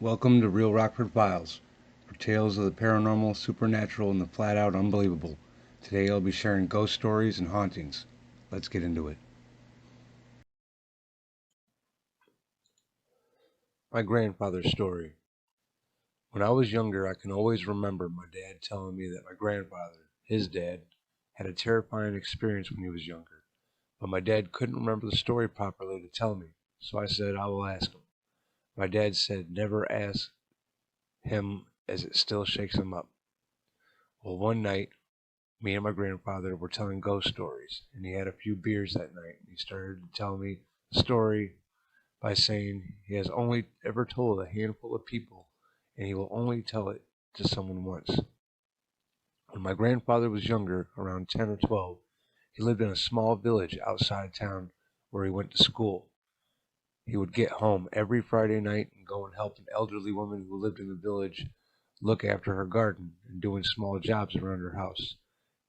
Welcome to Real Rockford Files, for tales of the paranormal, supernatural, and the flat-out unbelievable. Today I'll be sharing ghost stories and hauntings. Let's get into it. My grandfather's story. When I was younger, I can always remember my dad telling me that my grandfather, his dad, had a terrifying experience when he was younger. But my dad couldn't remember the story properly to tell me, so I said I will ask him. My dad said never ask him as it still shakes him up. Well, one night, me and my grandfather were telling ghost stories, and he had a few beers that night. He started to tell me the story by saying he has only ever told a handful of people, and he will only tell it to someone once. When my grandfather was younger, around 10 or 12, he lived in a small village outside town where he went to school. He would get home every Friday night and go and help an elderly woman who lived in the village look after her garden and doing small jobs around her house.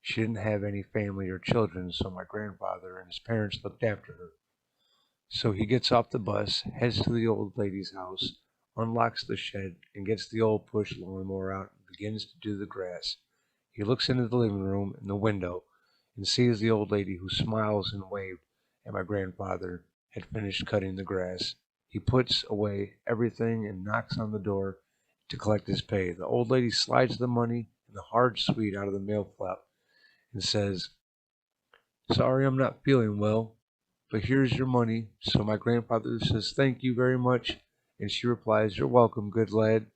She didn't have any family or children, so my grandfather and his parents looked after her. So he gets off the bus, heads to the old lady's house, unlocks the shed, and gets the old push lawnmower out and begins to do the grass. He looks into the living room and the window and sees the old lady, who smiles and waved at my grandfather had finished cutting the grass. He puts away everything and knocks on the door to collect his pay. The old lady slides the money and the hard sweet out of the mail flap and says, "Sorry, I'm not feeling well, but here's your money." So my grandfather says, "Thank you very much," and she replies, "You're welcome, good lad."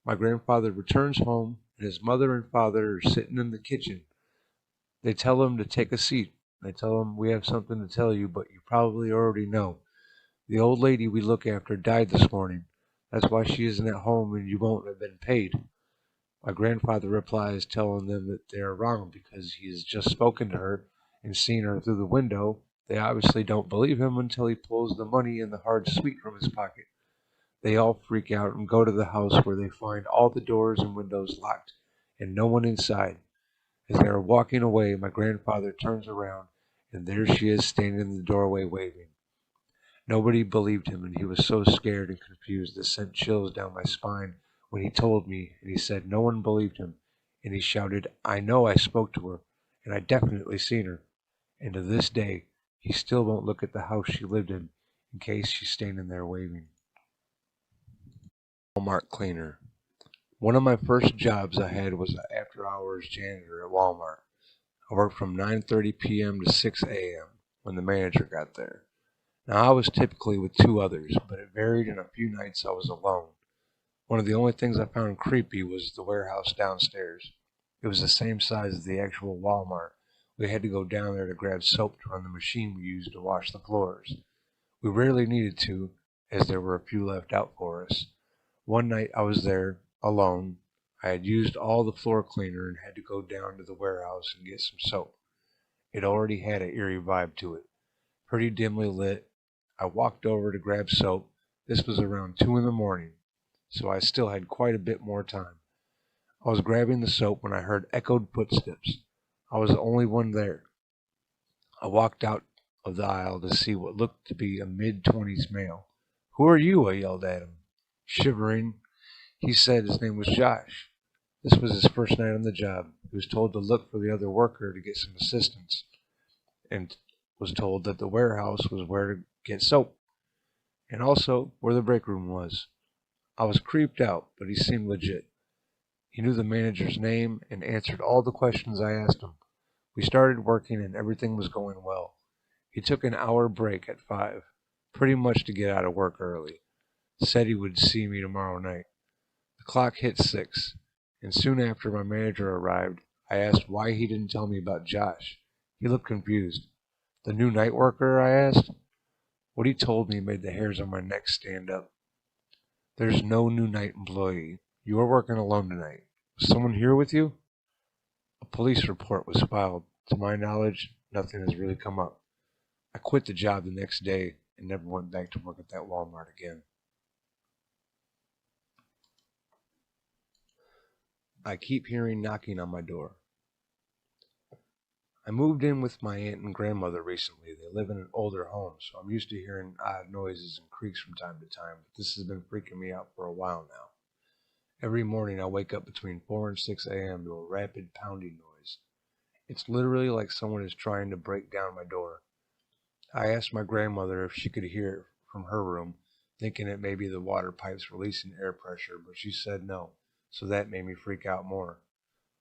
My grandfather returns home, and his mother and father are sitting in the kitchen. They tell him to take a seat. They tell him, "We have something to tell you, but you probably already know. The old lady we look after died this morning. That's why she isn't at home, and you won't have been paid." My grandfather replies, telling them that they are wrong because he has just spoken to her and seen her through the window. They obviously don't believe him until he pulls the money and the hard sweet from his pocket. They all freak out and go to the house, where they find all the doors and windows locked and no one inside. As they are walking away, my grandfather turns around, and there she is standing in the doorway waving. Nobody believed him, and he was so scared and confused it sent chills down my spine when he told me, and he said no one believed him, and he shouted, "I know I spoke to her, and I definitely seen her." And to this day, he still won't look at the house she lived in case she's standing there waving. Walmart cleaner. One of my first jobs I had was an after-hours janitor at Walmart. I worked from 9:30 p.m. to 6 a.m. when the manager got there. Now, I was typically with two others, but it varied, and a few nights I was alone. One of the only things I found creepy was the warehouse downstairs. It was the same size as the actual Walmart. We had to go down there to grab soap to run the machine we used to wash the floors. We rarely needed to, as there were a few left out for us. One night I was there, alone. I had used all the floor cleaner and had to go down to the warehouse and get some soap. It already had an eerie vibe to it, pretty dimly lit. I walked over to grab soap. This was around 2 in the morning, so I still had quite a bit more time. I was grabbing the soap when I heard echoed footsteps. I was the only one there. I walked out of the aisle to see what looked to be a mid-20s male. "Who are you?" I yelled at him. Shivering, he said his name was Josh. This was his first night on the job. He was told to look for the other worker to get some assistance, and was told that the warehouse was where to get soap, and also where the break room was. I was creeped out, but he seemed legit. He knew the manager's name and answered all the questions I asked him. We started working, and everything was going well. He took an hour break at 5, pretty much to get out of work early. Said he would see me tomorrow night. The clock hit 6, and soon after my manager arrived, I asked why he didn't tell me about Josh. He looked confused. "The new night worker?" I asked. What he told me made the hairs on my neck stand up. "There's no new night employee. You are working alone tonight. Was someone here with you?" A police report was filed. To my knowledge, nothing has really come up. I quit the job the next day and never went back to work at that Walmart again. I keep hearing knocking on my door. I moved in with my aunt and grandmother recently. They live in an older home, so I'm used to hearing odd noises and creaks from time to time, but this has been freaking me out for a while now. Every morning I wake up between 4 and 6 a.m. to a rapid pounding noise. It's literally like someone is trying to break down my door. I asked my grandmother if she could hear it from her room, thinking it may be the water pipes releasing air pressure, but she said no, so that made me freak out more.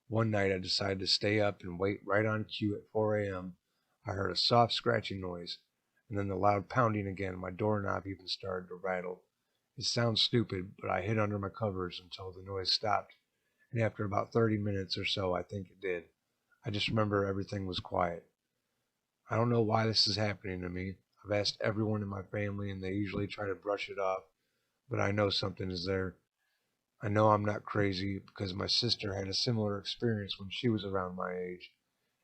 One night I decided to stay up and wait right on cue at 4 a.m. I heard a soft scratching noise, and then the loud pounding again. My doorknob even started to rattle. It sounds stupid, but I hid under my covers until the noise stopped, and after about 30 minutes or so, I think it did. I just remember everything was quiet. I don't know why this is happening to me. I've asked everyone in my family, and they usually try to brush it off, but I know something is there. I know I'm not crazy because my sister had a similar experience when she was around my age.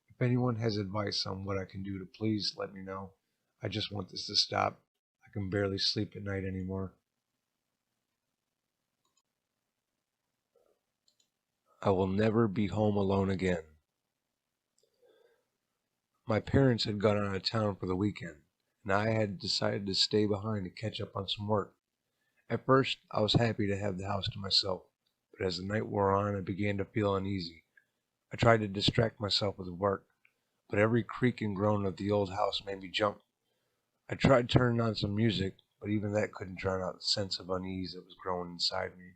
If anyone has advice on what I can do to please let me know. I just want this to stop. I can barely sleep at night anymore. I will never be home alone again. My parents had gone out of town for the weekend, and I had decided to stay behind to catch up on some work. At first, I was happy to have the house to myself, but as the night wore on, I began to feel uneasy. I tried to distract myself with work, but every creak and groan of the old house made me jump. I tried turning on some music, but even that couldn't drown out the sense of unease that was growing inside me.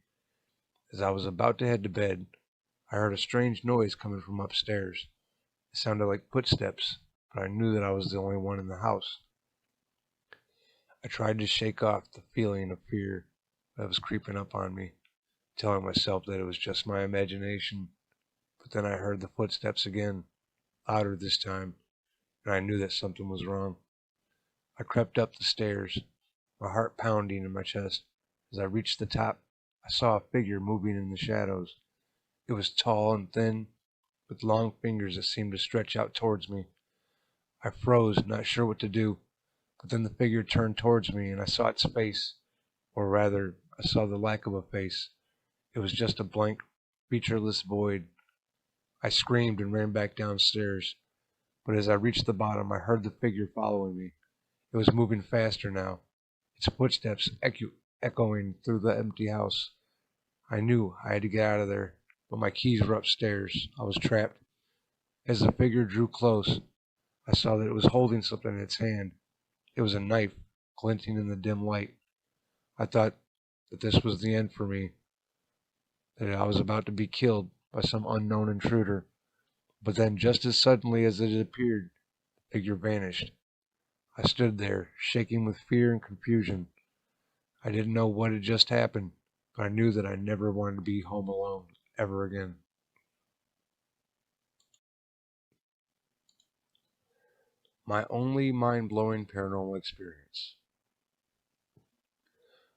As I was about to head to bed, I heard a strange noise coming from upstairs. It sounded like footsteps, but I knew that I was the only one in the house. I tried to shake off the feeling of fear that was creeping up on me, telling myself that it was just my imagination. But then I heard the footsteps again, louder this time, and I knew that something was wrong. I crept up the stairs, my heart pounding in my chest. As I reached the top, I saw a figure moving in the shadows. It was tall and thin, with long fingers that seemed to stretch out towards me. I froze, not sure what to do, but then the figure turned towards me and I saw its face, or rather, I saw the lack of a face. It was just a blank, featureless void. I screamed and ran back downstairs, but as I reached the bottom, I heard the figure following me. It was moving faster now, its footsteps echoing through the empty house. I knew I had to get out of there, but my keys were upstairs. I was trapped. As the figure drew close, I saw that it was holding something in its hand. It was a knife, glinting in the dim light. I thought that this was the end for me, that I was about to be killed by some unknown intruder. But then, just as suddenly as it appeared, the figure vanished. I stood there, shaking with fear and confusion. I didn't know what had just happened, but I knew that I never wanted to be home alone ever again. My only mind-blowing paranormal experience.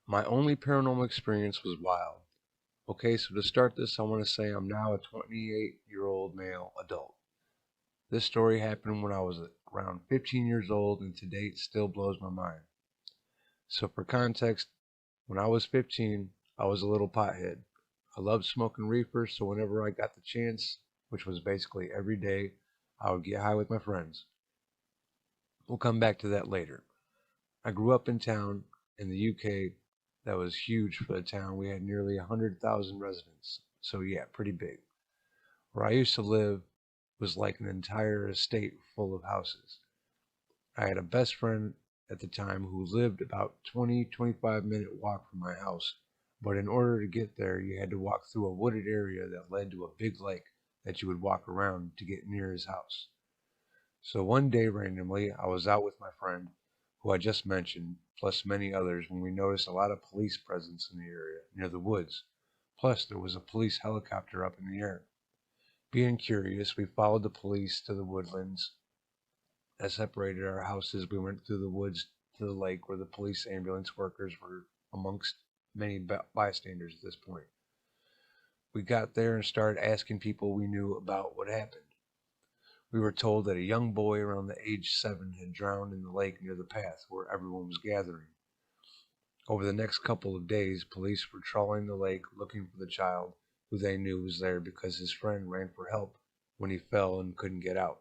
My only paranormal experience was wild. Okay, so to start this, I want to say I'm now a 28-year-old male adult. This story happened when I was around 15 years old, and to date still blows my mind. So for context, when I was 15, I was a little pothead. I loved smoking reefer, so whenever I got the chance, which was basically every day, I would get high with my friends. We'll come back to that later. I grew up in town in the UK that was huge for the town. We had nearly 100,000 residents, so yeah, pretty big. Where I used to live was like an entire estate full of houses. I had a best friend at the time who lived about 20-25 minute walk from my house, but in order to get there, you had to walk through a wooded area that led to a big lake that you would walk around to get near his house. So one day, randomly, I was out with my friend, who I just mentioned, plus many others, when we noticed a lot of police presence in the area near the woods. Plus, there was a police helicopter up in the air. Being curious, we followed the police to the woodlands that separated our houses. We went through the woods to the lake where the police ambulance workers were amongst many bystanders at this point. We got there and started asking people we knew about what happened. We were told that a young boy around the age 7 had drowned in the lake near the path where everyone was gathering. Over the next couple of days, police were trawling the lake looking for the child, who they knew was there because his friend ran for help when he fell and couldn't get out.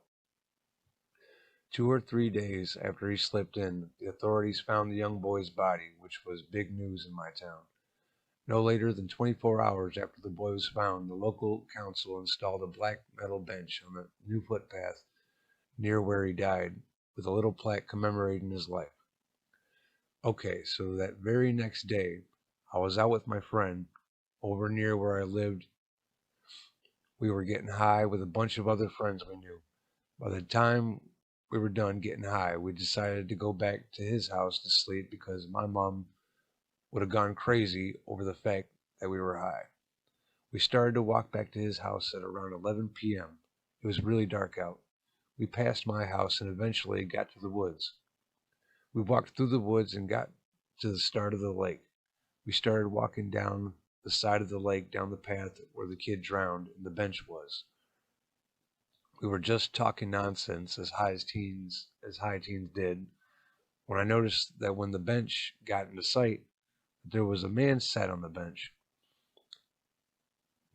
2 or 3 days after he slipped in, the authorities found the young boy's body, which was big news in my town. No later than 24 hours after the boy was found, the local council installed a black metal bench on the new footpath near where he died, with a little plaque commemorating his life. Okay, so that very next day, I was out with my friend over near where I lived. We were getting high with a bunch of other friends we knew. By the time we were done getting high, we decided to go back to his house to sleep because my mom would have gone crazy over the fact that we were high. We started to walk back to his house at around 11 p.m. It was really dark out. We passed my house and eventually got to the woods. We walked through the woods and got to the start of the lake. We started walking down the side of the lake, down the path where the kid drowned and the bench was. We were just talking nonsense as high teens did, when I noticed that when the bench got into sight, there was a man sat on the bench.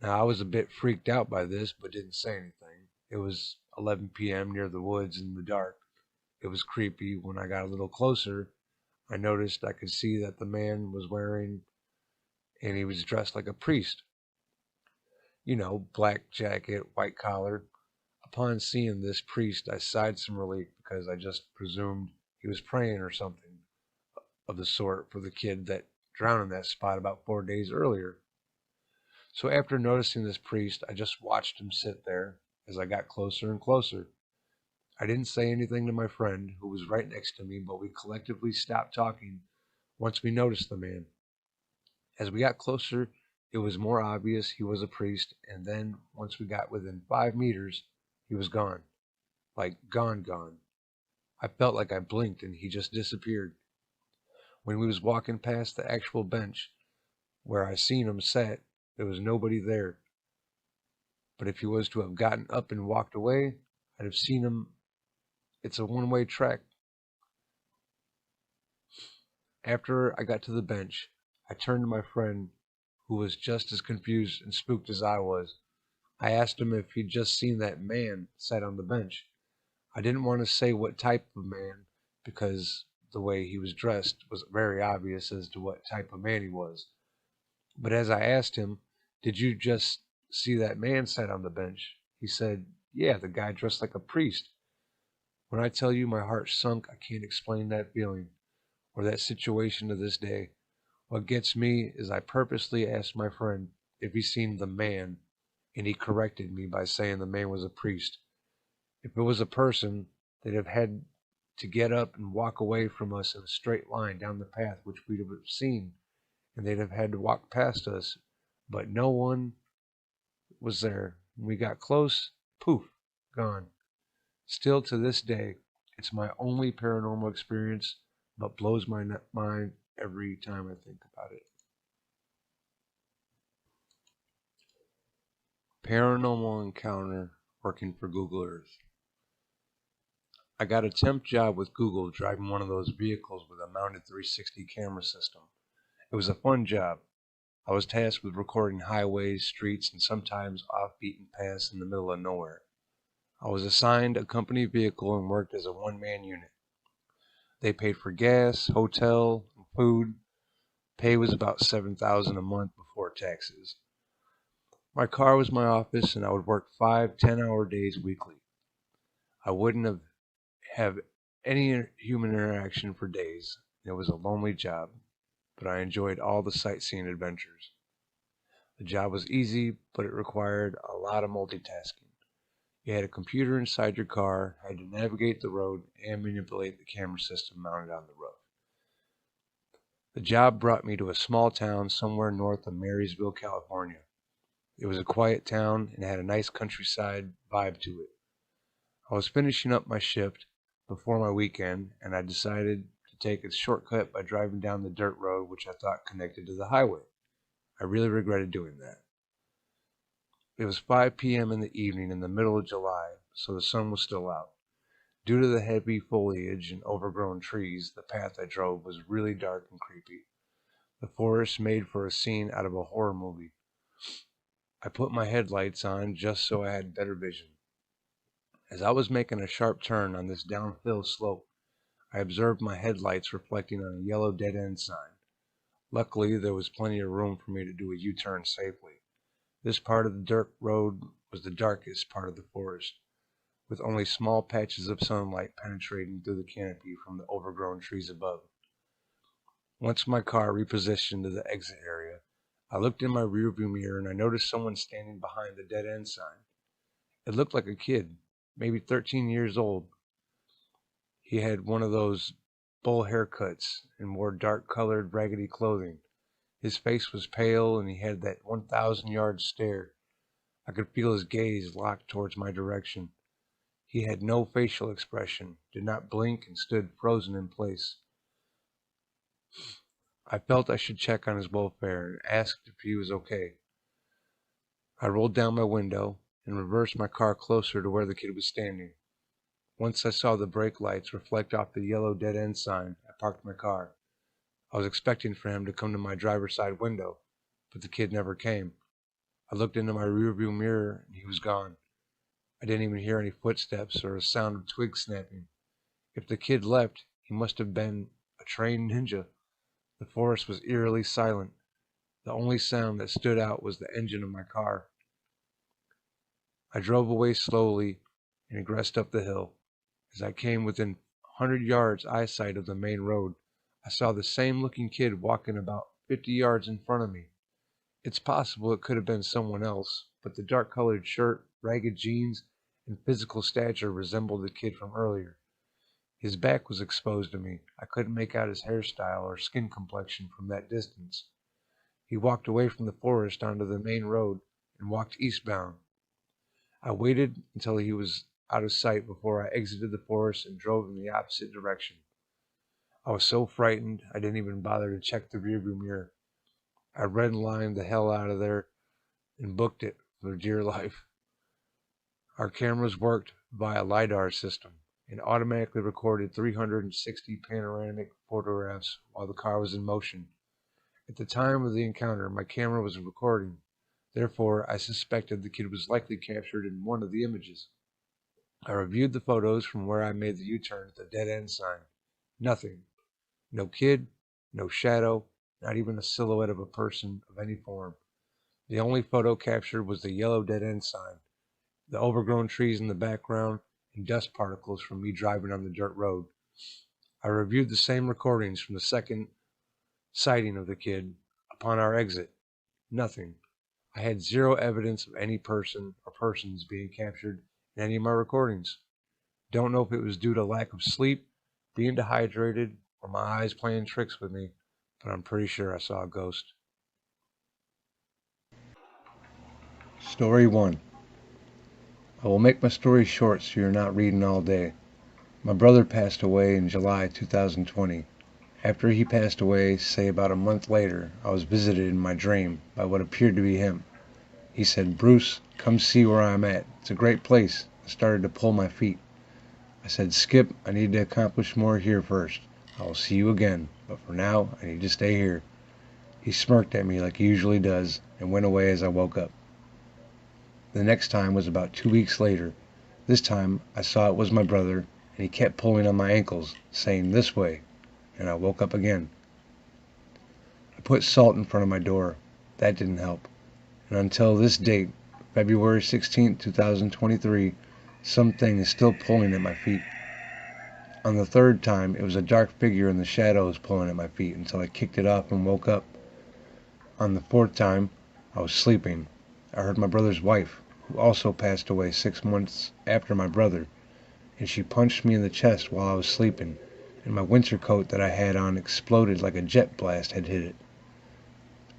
Now, I was a bit freaked out by this, but didn't say anything. It was 11 p.m. near the woods in the dark. It was creepy. When I got a little closer, I noticed I could see that the man was wearing, and he was dressed like a priest. You know, black jacket, white collar. Upon seeing this priest, I sighed some relief because I just presumed he was praying or something of the sort for the kid that drowned in that spot about 4 days earlier. So after noticing this priest, I just watched him sit there as I got closer and closer. I didn't say anything to my friend, who was right next to me, but we collectively stopped talking once we noticed the man. As we got closer, it was more obvious he was a priest, and then once we got within 5 meters, he was gone. Like gone, gone. I felt like I blinked and he just disappeared. When we was walking past the actual bench where I seen him sat, there was nobody there. But if he was to have gotten up and walked away, I'd have seen him. It's a one-way track. After I got to the bench, I turned to my friend, who was just as confused and spooked as I was. I asked him if he'd just seen that man sat on the bench. I didn't want to say what type of man, because the way he was dressed was very obvious as to what type of man he was. But as I asked him, "Did you just see that man sat on the bench?" he said, "Yeah, the guy dressed like a priest." When I tell you my heart sunk, I can't explain that feeling or that situation to this day. What gets me is I purposely asked my friend if he seen the man, and he corrected me by saying the man was a priest. If it was a person, they'd have had to get up and walk away from us in a straight line down the path which we'd have seen, and they'd have had to walk past us, but no one was there. When we got close, poof, gone. Still to this day, it's my only paranormal experience, but blows my mind every time I think about it. Paranormal encounter working for Google Earth. I got a temp job with Google driving one of those vehicles with a mounted 360 camera system. It was a fun job. I was tasked with recording highways, streets, and sometimes off-beaten paths in the middle of nowhere. I was assigned a company vehicle and worked as a one-man unit. They paid for gas, hotel, and food. Pay was about $7,000 a month before taxes. My car was my office, and I would work 5 10-hour days weekly. I wouldn't have any human interaction for days. It was a lonely job, but I enjoyed all the sightseeing adventures. The job was easy, but it required a lot of multitasking. You had a computer inside your car, had to navigate the road, and manipulate the camera system mounted on the roof. The job brought me to a small town somewhere north of Marysville, California. It was a quiet town and had a nice countryside vibe to it. I was finishing up my shift before my weekend, and I decided to take a shortcut by driving down the dirt road which I thought connected to the highway. I really regretted doing that. It was 5 p.m. in the evening in the middle of July, so the sun was still out. Due to the heavy foliage and overgrown trees, the path I drove was really dark and creepy. The forest made for a scene out of a horror movie. I put my headlights on just so I had better vision. As I was making a sharp turn on this downhill slope, I observed my headlights reflecting on a yellow dead-end sign. Luckily, there was plenty of room for me to do a U-turn safely. This part of the dirt road was the darkest part of the forest, with only small patches of sunlight penetrating through the canopy from the overgrown trees above. Once my car repositioned to the exit area, I looked in my rearview mirror and I noticed someone standing behind the dead-end sign. It looked like a kid, maybe 13 years old. He had one of those bowl haircuts and wore dark-colored, raggedy clothing. His face was pale and he had that 1,000-yard stare. I could feel his gaze locked towards my direction. He had no facial expression, did not blink, and stood frozen in place. I felt I should check on his welfare and asked if he was okay. I rolled down my window and reversed my car closer to where the kid was standing. Once I saw the brake lights reflect off the yellow dead-end sign, I parked my car. I was expecting for him to come to my driver's side window, but the kid never came. I looked into my rearview mirror and he was gone. I didn't even hear any footsteps or a sound of twigs snapping. If the kid left, he must have been a trained ninja. The forest was eerily silent. The only sound that stood out was the engine of my car. I drove away slowly and egressed up the hill. As I came within 100 yards eyesight of the main road, I saw the same looking kid walking about 50 yards in front of me. It's possible it could have been someone else, but the dark-colored shirt, ragged jeans, and physical stature resembled the kid from earlier. His back was exposed to me. I couldn't make out his hairstyle or skin complexion from that distance. He walked away from the forest onto the main road and walked eastbound. I waited until he was out of sight before I exited the forest and drove in the opposite direction. I was so frightened I didn't even bother to check the rearview mirror. I redlined the hell out of there and booked it for dear life. Our cameras worked via LiDAR system and automatically recorded 360 panoramic photographs while the car was in motion. At the time of the encounter, my camera was recording. Therefore, I suspected the kid was likely captured in one of the images. I reviewed the photos from where I made the U-turn at the dead-end sign. Nothing. No kid, no shadow, not even a silhouette of a person of any form. The only photo captured was the yellow dead-end sign, the overgrown trees in the background, and dust particles from me driving on the dirt road. I reviewed the same recordings from the second sighting of the kid upon our exit. Nothing. I had zero evidence of any person or persons being captured in any of my recordings. Don't know if it was due to lack of sleep, being dehydrated, or my eyes playing tricks with me, but I'm pretty sure I saw a ghost. Story 1. I will make my story short so you're not reading all day. My brother passed away in July 2020. After he passed away, say about a month later, I was visited in my dream by what appeared to be him. He said, "Bruce, come see where I'm at. It's a great place." I started to pull my feet. I said, "Skip, I need to accomplish more here first. I will see you again, but for now, I need to stay here." He smirked at me like he usually does and went away as I woke up. The next time was about 2 weeks later. This time, I saw it was my brother, and he kept pulling on my ankles, saying, "This way," and I woke up again. I put salt in front of my door. That didn't help. And until this date, February 16, 2023, something is still pulling at my feet. On the third time, it was a dark figure in the shadows pulling at my feet until I kicked it off and woke up. On the fourth time, I was sleeping. I heard my brother's wife, who also passed away 6 months after my brother, and she punched me in the chest while I was sleeping, and my winter coat that I had on exploded like a jet blast had hit it.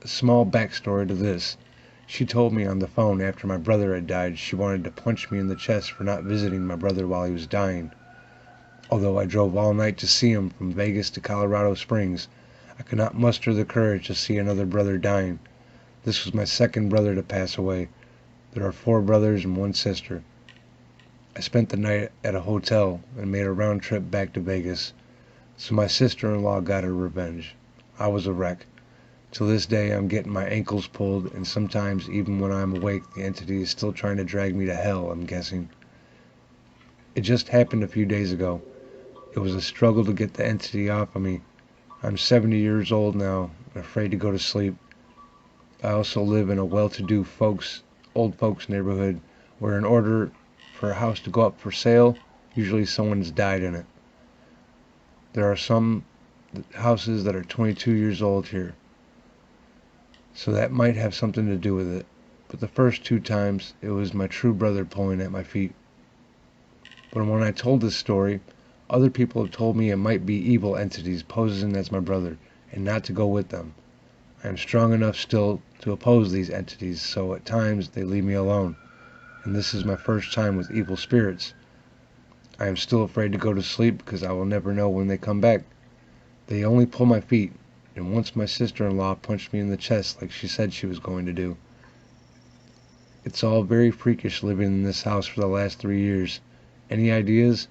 A small backstory to this. She told me on the phone after my brother had died she wanted to punch me in the chest for not visiting my brother while he was dying. Although I drove all night to see him from Vegas to Colorado Springs, I could not muster the courage to see another brother dying. This was my second brother to pass away. There are 4 brothers and 1 sister. I spent the night at a hotel and made a round trip back to Vegas, so my sister-in-law got her revenge. I was a wreck. To this day, I'm getting my ankles pulled, and sometimes, even when I'm awake, the entity is still trying to drag me to hell, I'm guessing. It just happened a few days ago. It was a struggle to get the entity off of me. I'm 70 years old now and afraid to go to sleep. I also live in a well-to-do old folks neighborhood where in order for a house to go up for sale, usually someone's died in it. There are some houses that are 22 years old here, so that might have something to do with it. But the first two times, it was my true brother pulling at my feet. But when I told this story, other people have told me it might be evil entities posing as my brother, and not to go with them. I am strong enough still to oppose these entities, so at times they leave me alone, and this is my first time with evil spirits. I am still afraid to go to sleep because I will never know when they come back. They only pull my feet, and once my sister-in-law punched me in the chest like she said she was going to do. It's all very freakish living in this house for the last 3 years. Any ideas?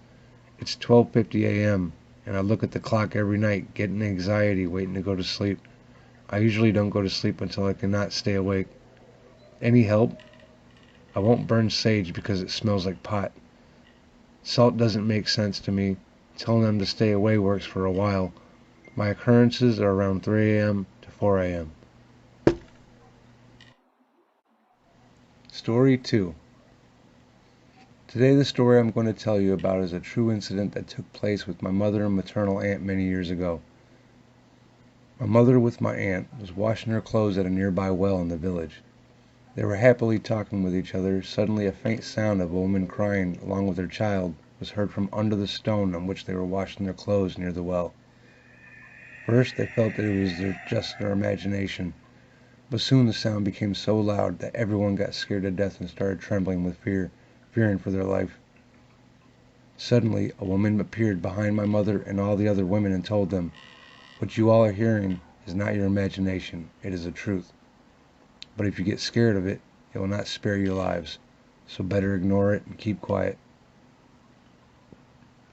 It's 12:50 a.m., and I look at the clock every night, getting anxiety waiting to go to sleep. I usually don't go to sleep until I cannot stay awake. Any help? I won't burn sage because it smells like pot. Salt doesn't make sense to me. Telling them to stay away works for a while. My occurrences are around 3 a.m. to 4 a.m. Story 2. Today the story I'm going to tell you about is a true incident that took place with my mother and maternal aunt many years ago. My mother with my aunt was washing her clothes at a nearby well in the village. They were happily talking with each other. Suddenly a faint sound of a woman crying along with her child was heard from under the stone on which they were washing their clothes near the well. First they felt that it was just their imagination, but soon the sound became so loud that everyone got scared to death and started trembling with fear, fearing for their life. Suddenly a woman appeared behind my mother and all the other women and told them, "What you all are hearing is not your imagination, it is the truth. But if you get scared of it, it will not spare your lives, so better ignore it and keep quiet."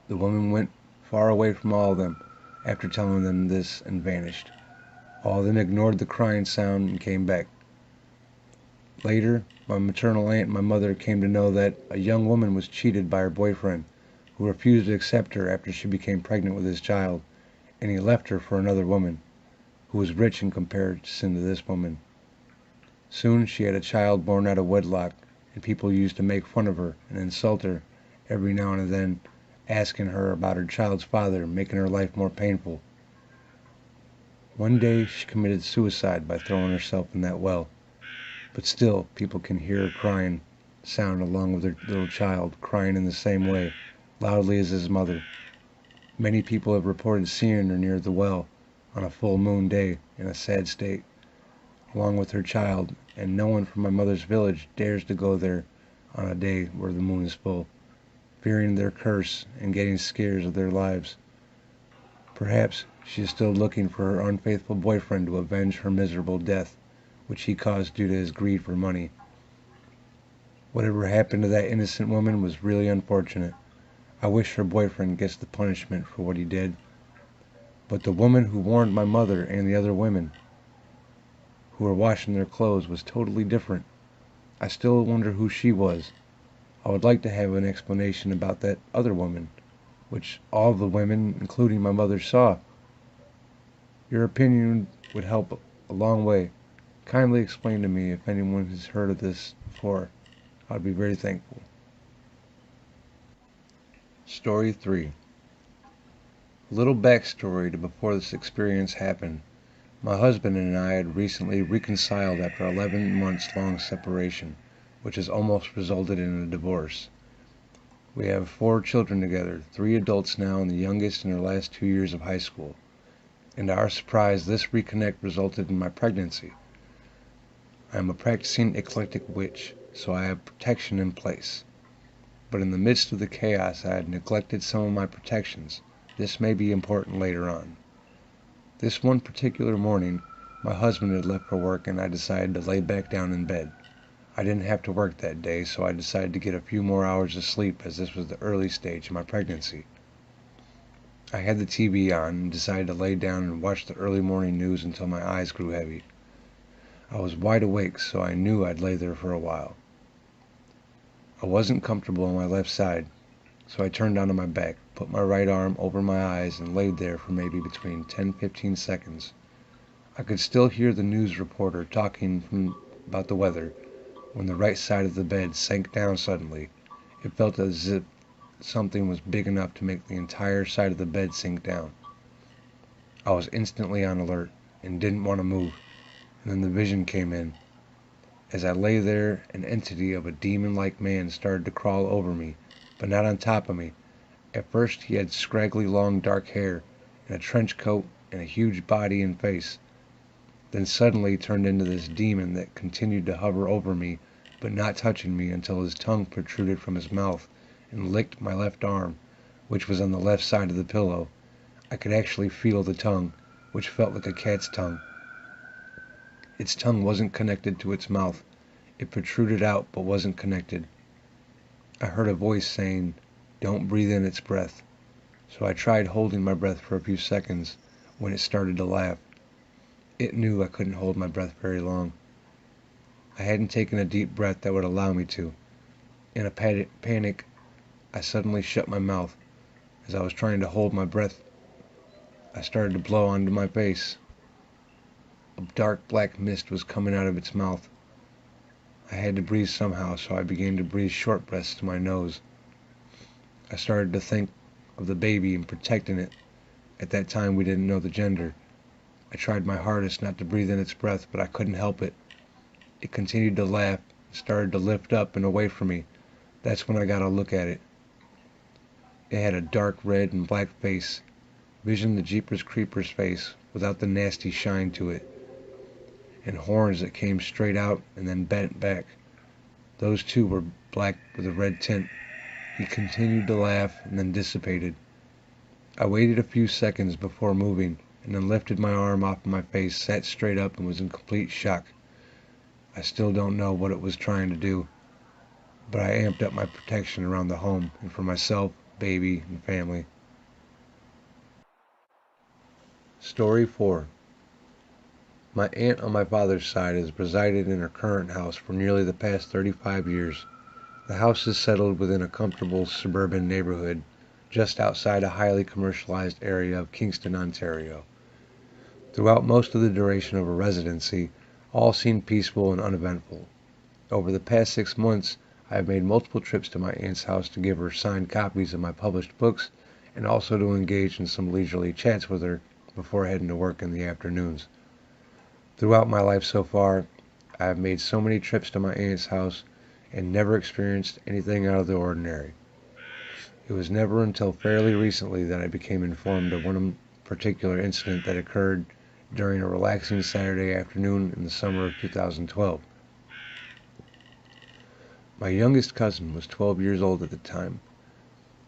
The woman went far away from all of them after telling them this and vanished. All of them ignored the crying sound and came back. Later, my maternal aunt and my mother came to know that a young woman was cheated by her boyfriend, who refused to accept her after she became pregnant with his child, and he left her for another woman, who was rich in comparison to this woman. Soon she had a child born out of wedlock, and people used to make fun of her and insult her every now and then, asking her about her child's father, making her life more painful. One day she committed suicide by throwing herself in that well, but still people can hear her crying sound along with her little child crying in the same way, loudly as his mother. Many people have reported seeing her near the well on a full moon day in a sad state, along with her child, and no one from my mother's village dares to go there on a day where the moon is full, fearing their curse and getting scares of their lives. Perhaps she is still looking for her unfaithful boyfriend to avenge her miserable death, which he caused due to his greed for money. Whatever happened to that innocent woman was really unfortunate. I wish her boyfriend gets the punishment for what he did. But the woman who warned my mother and the other women who were washing their clothes was totally different. I still wonder who she was. I would like to have an explanation about that other woman, which all the women, including my mother, saw. Your opinion would help a long way. Kindly explain to me if anyone has heard of this before. I'd be very thankful. Story 3. A little backstory to before this experience happened. My husband and I had recently reconciled after 11 months long separation, which has almost resulted in a divorce. We have 4 children together, 3 adults now and the youngest in her last 2 years of high school. And to our surprise, this reconnect resulted in my pregnancy. I am a practicing eclectic witch, so I have protection in place. But in the midst of the chaos, I had neglected some of my protections. This may be important later on. This one particular morning, my husband had left for work and I decided to lay back down in bed. I didn't have to work that day, so I decided to get a few more hours of sleep as this was the early stage of my pregnancy. I had the TV on and decided to lay down and watch the early morning news until my eyes grew heavy. I was wide awake, so I knew I'd lay there for a while. I wasn't comfortable on my left side, so I turned onto my back, put my right arm over my eyes, and laid there for maybe between 10-15 seconds. I could still hear the news reporter talking about the weather when the right side of the bed sank down suddenly. It felt as if something was big enough to make the entire side of the bed sink down. I was instantly on alert and didn't want to move, and then the vision came in. As I lay there, an entity of a demon-like man started to crawl over me, but not on top of me. At first he had scraggly long dark hair, and a trench coat, and a huge body and face. Then suddenly turned into this demon that continued to hover over me, but not touching me until his tongue protruded from his mouth and licked my left arm, which was on the left side of the pillow. I could actually feel the tongue, which felt like a cat's tongue. Its tongue wasn't connected to its mouth. It protruded out but wasn't connected. I heard a voice saying, "Don't breathe in its breath." So I tried holding my breath for a few seconds when it started to laugh. It knew I couldn't hold my breath very long. I hadn't taken a deep breath that would allow me to. In a panic, I suddenly shut my mouth. As I was trying to hold my breath, I started to blow onto my face. A dark black mist was coming out of its mouth. I had to breathe somehow, so I began to breathe short breaths to my nose. I started to think of the baby and protecting it. At that time, we didn't know the gender. I tried my hardest not to breathe in its breath, but I couldn't help it. It continued to laugh and started to lift up and away from me. That's when I got a look at it. It had a dark red and black face. Vision the Jeepers Creepers face without the nasty shine to it, and horns that came straight out and then bent back. Those two were black with a red tint. He continued to laugh and then dissipated. I waited a few seconds before moving, and then lifted my arm off of my face, sat straight up, and was in complete shock. I still don't know what it was trying to do, but I amped up my protection around the home and for myself, baby, and family. Story 4. My aunt on my father's side has resided in her current house for nearly the past 35 years. The house is settled within a comfortable suburban neighborhood just outside a highly commercialized area of Kingston, Ontario. Throughout most of the duration of her residency, all seemed peaceful and uneventful. Over the past 6 months, I have made multiple trips to my aunt's house to give her signed copies of my published books and also to engage in some leisurely chats with her before heading to work in the afternoons. Throughout my life so far, I have made so many trips to my aunt's house and never experienced anything out of the ordinary. It was never until fairly recently that I became informed of one particular incident that occurred during a relaxing Saturday afternoon in the summer of 2012. My youngest cousin was 12 years old at the time.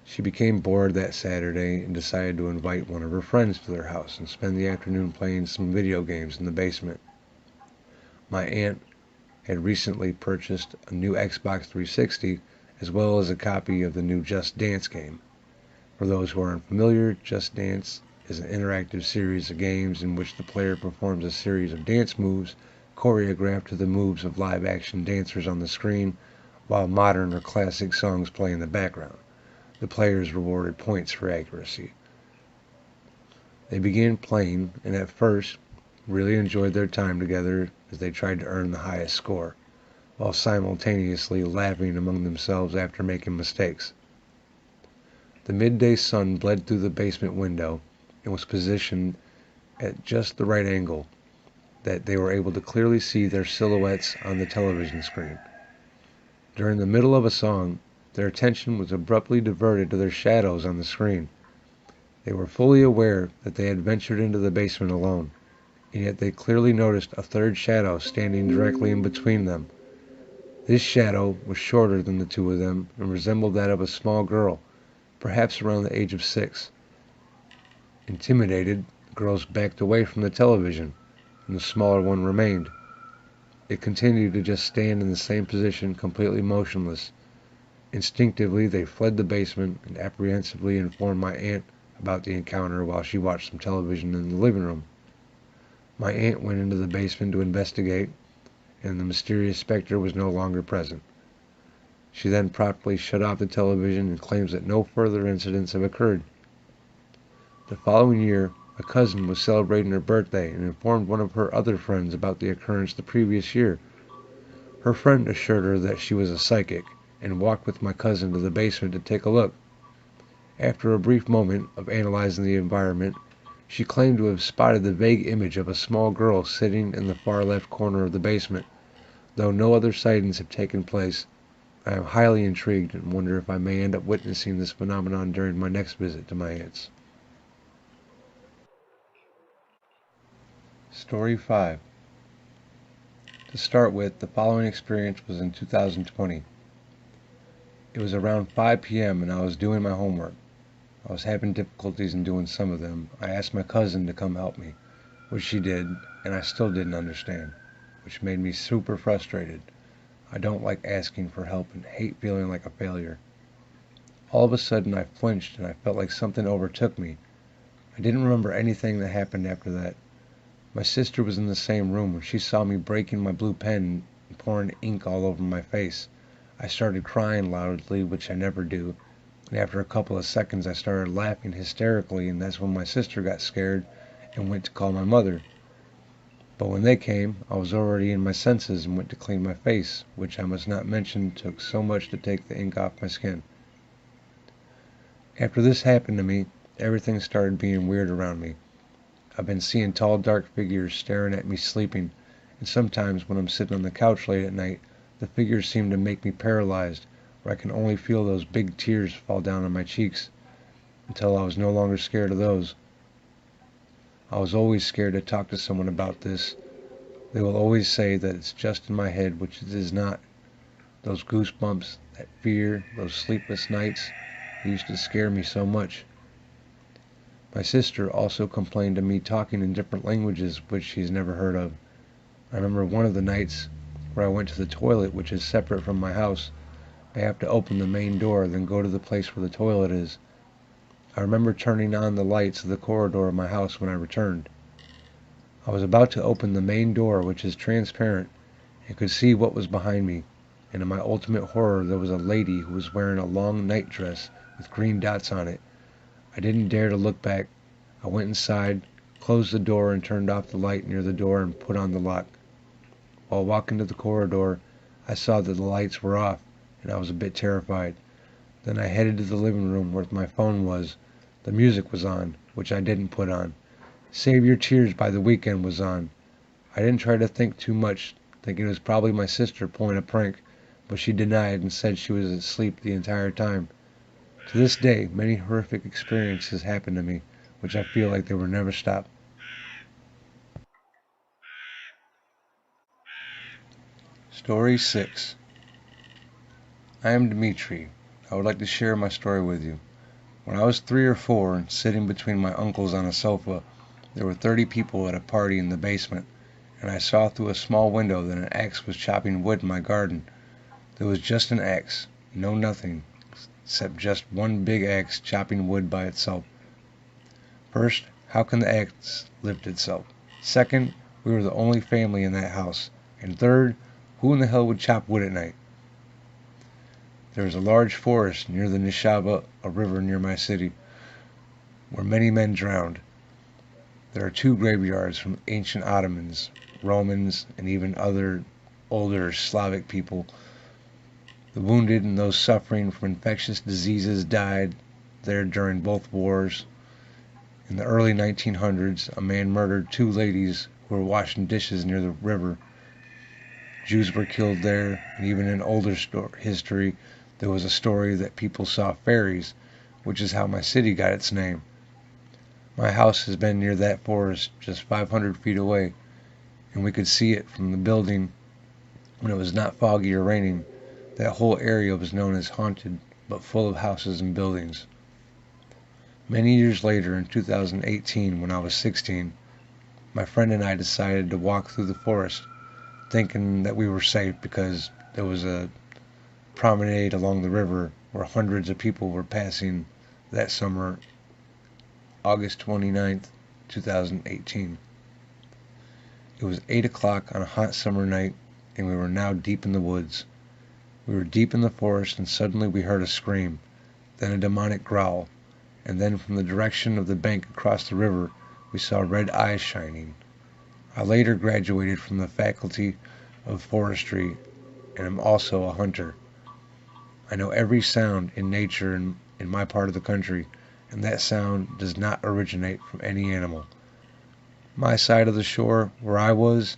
She became bored that Saturday and decided to invite one of her friends to their house and spend the afternoon playing some video games in the basement. My aunt had recently purchased a new Xbox 360 as well as a copy of the new Just Dance game. For those who are unfamiliar, Just Dance is an interactive series of games in which the player performs a series of dance moves choreographed to the moves of live-action dancers on the screen while modern or classic songs play in the background. The player is rewarded points for accuracy. They began playing and at first really enjoyed their time together as they tried to earn the highest score, while simultaneously laughing among themselves after making mistakes. The midday sun bled through the basement window and was positioned at just the right angle that they were able to clearly see their silhouettes on the television screen. During the middle of a song, their attention was abruptly diverted to their shadows on the screen. They were fully aware that they had ventured into the basement alone, and yet they clearly noticed a third shadow standing directly in between them. This shadow was shorter than the two of them and resembled that of a small girl, perhaps around the age of 6. Intimidated, the girls backed away from the television, and the smaller one remained. It continued to just stand in the same position, completely motionless. Instinctively, they fled the basement and apprehensively informed my aunt about the encounter while she watched some television in the living room. My aunt went into the basement to investigate, and the mysterious specter was no longer present. She then promptly shut off the television and claims that no further incidents have occurred. The following year, a cousin was celebrating her birthday and informed one of her other friends about the occurrence the previous year. Her friend assured her that she was a psychic and walked with my cousin to the basement to take a look. After a brief moment of analyzing the environment, she claimed to have spotted the vague image of a small girl sitting in the far left corner of the basement. Though no other sightings have taken place, I am highly intrigued and wonder if I may end up witnessing this phenomenon during my next visit to my aunt's. Story 5. To start with, the following experience was in 2020. It was around 5 p.m. and I was doing my homework. I was having difficulties in doing some of them. I asked my cousin to come help me, which she did, and I still didn't understand, which made me super frustrated. I don't like asking for help and hate feeling like a failure. All of a sudden I flinched and I felt like something overtook me. I didn't remember anything that happened after that. My sister was in the same room and she saw me breaking my blue pen and pouring ink all over my face. I started crying loudly, which I never do, and after a couple of seconds I started laughing hysterically, and that's when my sister got scared and went to call my mother. But when they came, I was already in my senses and went to clean my face, which I must not mention took so much to take the ink off my skin. After this happened to me, everything started being weird around me. I've been seeing tall dark figures staring at me sleeping, and sometimes when I'm sitting on the couch late at night, the figures seem to make me paralyzed, where I can only feel those big tears fall down on my cheeks, until I was no longer scared of those. I was always scared to talk to someone about this. They will always say that it's just in my head, which it is not. Those goosebumps, that fear, those sleepless nights, used to scare me so much. My sister also complained of me talking in different languages which she's never heard of. I remember one of the nights where I went to the toilet, which is separate from my house. I have to open the main door, then go to the place where the toilet is. I remember turning on the lights of the corridor of my house when I returned. I was about to open the main door, which is transparent, and could see what was behind me, and in my ultimate horror there was a lady who was wearing a long night dress with green dots on it. I didn't dare to look back. I went inside, closed the door and turned off the light near the door and put on the lock. While walking to the corridor, I saw that the lights were off, and I was a bit terrified. Then I headed to the living room where my phone was. The music was on, which I didn't put on. Save Your Tears by The Weeknd was on. I didn't try to think too much, thinking it was probably my sister pulling a prank, but she denied and said she was asleep the entire time. To this day, many horrific experiences happened to me, which I feel like they will never stop. Story 6. I am Dimitri. I would like to share my story with you. When I was 3 or 4 and sitting between my uncles on a sofa, there were 30 people at a party in the basement, and I saw through a small window that an axe was chopping wood in my garden. There was just an axe, no nothing, except just one big axe chopping wood by itself. First, how can the axe lift itself? Second, we were the only family in that house. And third, who in the hell would chop wood at night? There is a large forest near the Nishaba, a river near my city, where many men drowned. There are 2 graveyards from ancient Ottomans, Romans, and even other older Slavic people. The wounded and those suffering from infectious diseases died there during both wars. In the early 1900s, a man murdered 2 ladies who were washing dishes near the river. Jews were killed there, and even in older history, there was a story that people saw fairies, which is how my city got its name. My house has been near that forest, just 500 feet away, and we could see it from the building when it was not foggy or raining. That whole area was known as haunted, but full of houses and buildings. Many years later, in 2018, when I was 16, my friend and I decided to walk through the forest, thinking that we were safe because there was a promenade along the river where hundreds of people were passing that summer, August 29th, 2018. It was 8 o'clock on a hot summer night, and we were now deep in the woods. We were deep in the forest, and suddenly we heard a scream, then a demonic growl, and then from the direction of the bank across the river we saw red eyes shining. I later graduated from the Faculty of Forestry and am also a hunter. I know every sound in nature in my part of the country, and that sound does not originate from any animal. My side of the shore, where I was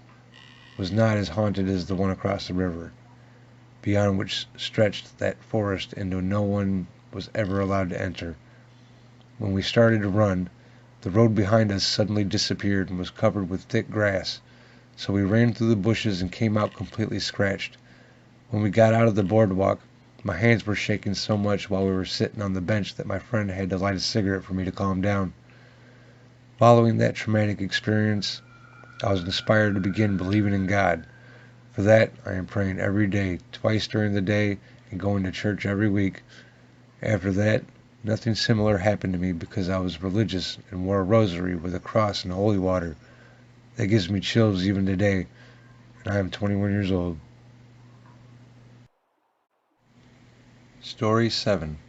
not as haunted as the one across the river, beyond which stretched that forest into no one was ever allowed to enter. When we started to run, the road behind us suddenly disappeared and was covered with thick grass, so we ran through the bushes and came out completely scratched. When we got out of the boardwalk, my hands were shaking so much while we were sitting on the bench that my friend had to light a cigarette for me to calm down. Following that traumatic experience, I was inspired to begin believing in God. For that, I am praying every day, twice during the day, and going to church every week. After that, nothing similar happened to me because I was religious and wore a rosary with a cross and holy water. That gives me chills even today, and I am 21 years old. Story 7.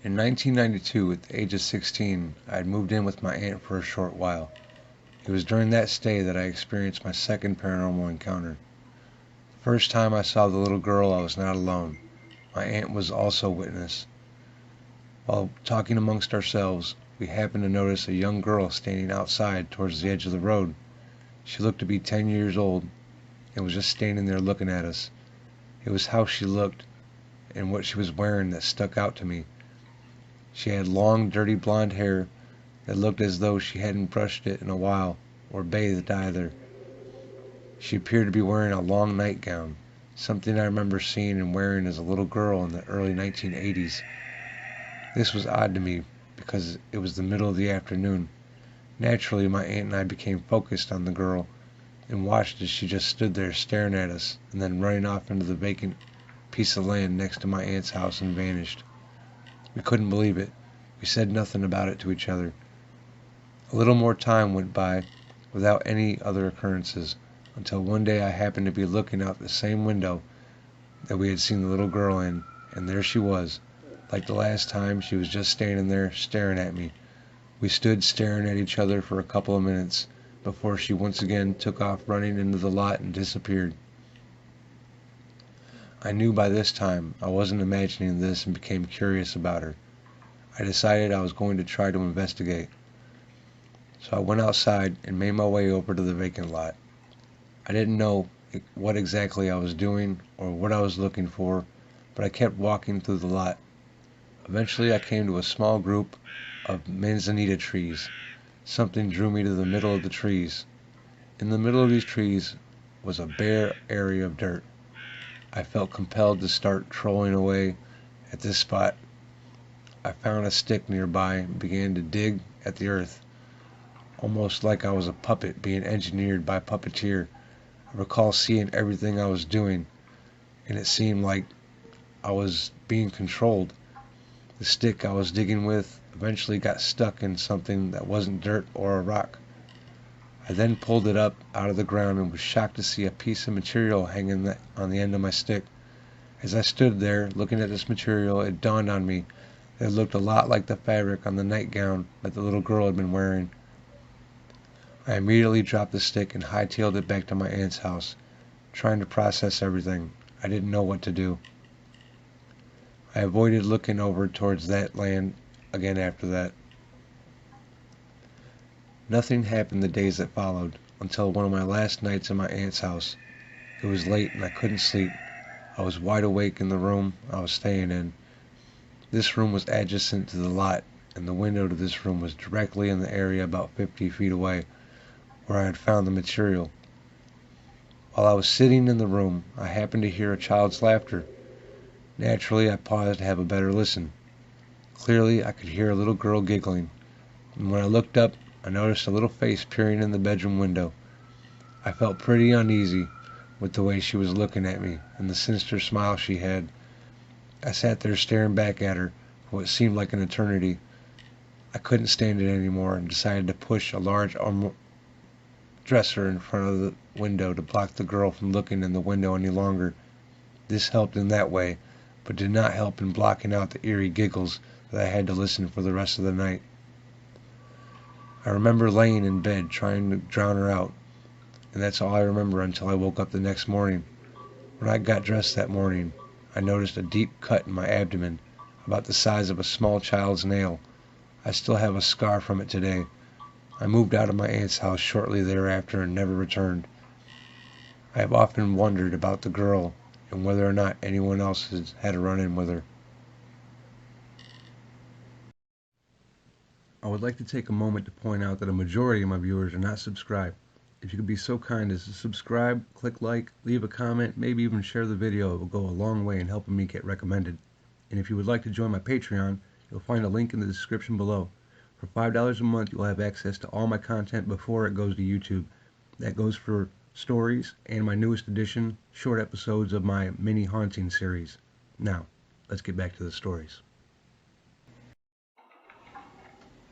In 1992, at the age of 16, I had moved in with my aunt for a short while. It was during that stay that I experienced my second paranormal encounter. The first time I saw the little girl, I was not alone. My aunt was also a witness. While talking amongst ourselves, we happened to notice a young girl standing outside towards the edge of the road. She looked to be 10 years old and was just standing there looking at us. It was how she looked and what she was wearing that stuck out to me. She had long, dirty blonde hair that looked as though she hadn't brushed it in a while, or bathed either. She appeared to be wearing a long nightgown, something I remember seeing and wearing as a little girl in the early 1980s. This was odd to me because it was the middle of the afternoon. Naturally, my aunt and I became focused on the girl and watched as she just stood there staring at us and then running off into the vacant piece of land next to my aunt's house and vanished. We couldn't believe it. We said nothing about it to each other. A little more time went by without any other occurrences, until one day I happened to be looking out the same window that we had seen the little girl in, and there she was. Like the last time, she was just standing there staring at me. We stood staring at each other for a couple of minutes before she once again took off running into the lot and disappeared. I knew by this time I wasn't imagining this and became curious about her. I decided I was going to try to investigate. So I went outside and made my way over to the vacant lot. I didn't know what exactly I was doing or what I was looking for, but I kept walking through the lot. Eventually I came to a small group of manzanita trees. Something drew me to the middle of the trees. In the middle of these trees was a bare area of dirt. I felt compelled to start trolling away at this spot. I found a stick nearby and began to dig at the earth, almost like I was a puppet being engineered by a puppeteer. I recall seeing everything I was doing, and it seemed like I was being controlled. The stick I was digging with eventually got stuck in something that wasn't dirt or a rock. I then pulled it up out of the ground and was shocked to see a piece of material hanging on the end of my stick. As I stood there looking at this material, it dawned on me that it looked a lot like the fabric on the nightgown that the little girl had been wearing. I immediately dropped the stick and hightailed it back to my aunt's house, trying to process everything. I didn't know what to do. I avoided looking over towards that land again after that. Nothing happened the days that followed, until one of my last nights in my aunt's house. It was late and I couldn't sleep. I was wide awake in the room I was staying in. This room was adjacent to the lot, and the window to this room was directly in the area about 50 feet away, where I had found the material. While I was sitting in the room, I happened to hear a child's laughter. Naturally, I paused to have a better listen. Clearly, I could hear a little girl giggling, and when I looked up, I noticed a little face peering in the bedroom window. I felt pretty uneasy with the way she was looking at me and the sinister smile she had. I sat there staring back at her for what seemed like an eternity. I couldn't stand it anymore and decided to push a large dresser in front of the window to block the girl from looking in the window any longer. This helped in that way, but did not help in blocking out the eerie giggles that I had to listen for the rest of the night. I remember laying in bed trying to drown her out, and that's all I remember until I woke up the next morning. When I got dressed that morning, I noticed a deep cut in my abdomen, about the size of a small child's nail. I still have a scar from it today. I moved out of my aunt's house shortly thereafter and never returned. I have often wondered about the girl and whether or not anyone else has had a run-in with her. I would like to take a moment to point out that a majority of my viewers are not subscribed. If you could be so kind as to subscribe, click like, leave a comment, maybe even share the video, it will go a long way in helping me get recommended. And if you would like to join my Patreon, you'll find a link in the description below. For $5 a month, you'll have access to all my content before it goes to YouTube. That goes for stories and my newest edition, short episodes of my mini haunting series. Now, let's get back to the stories.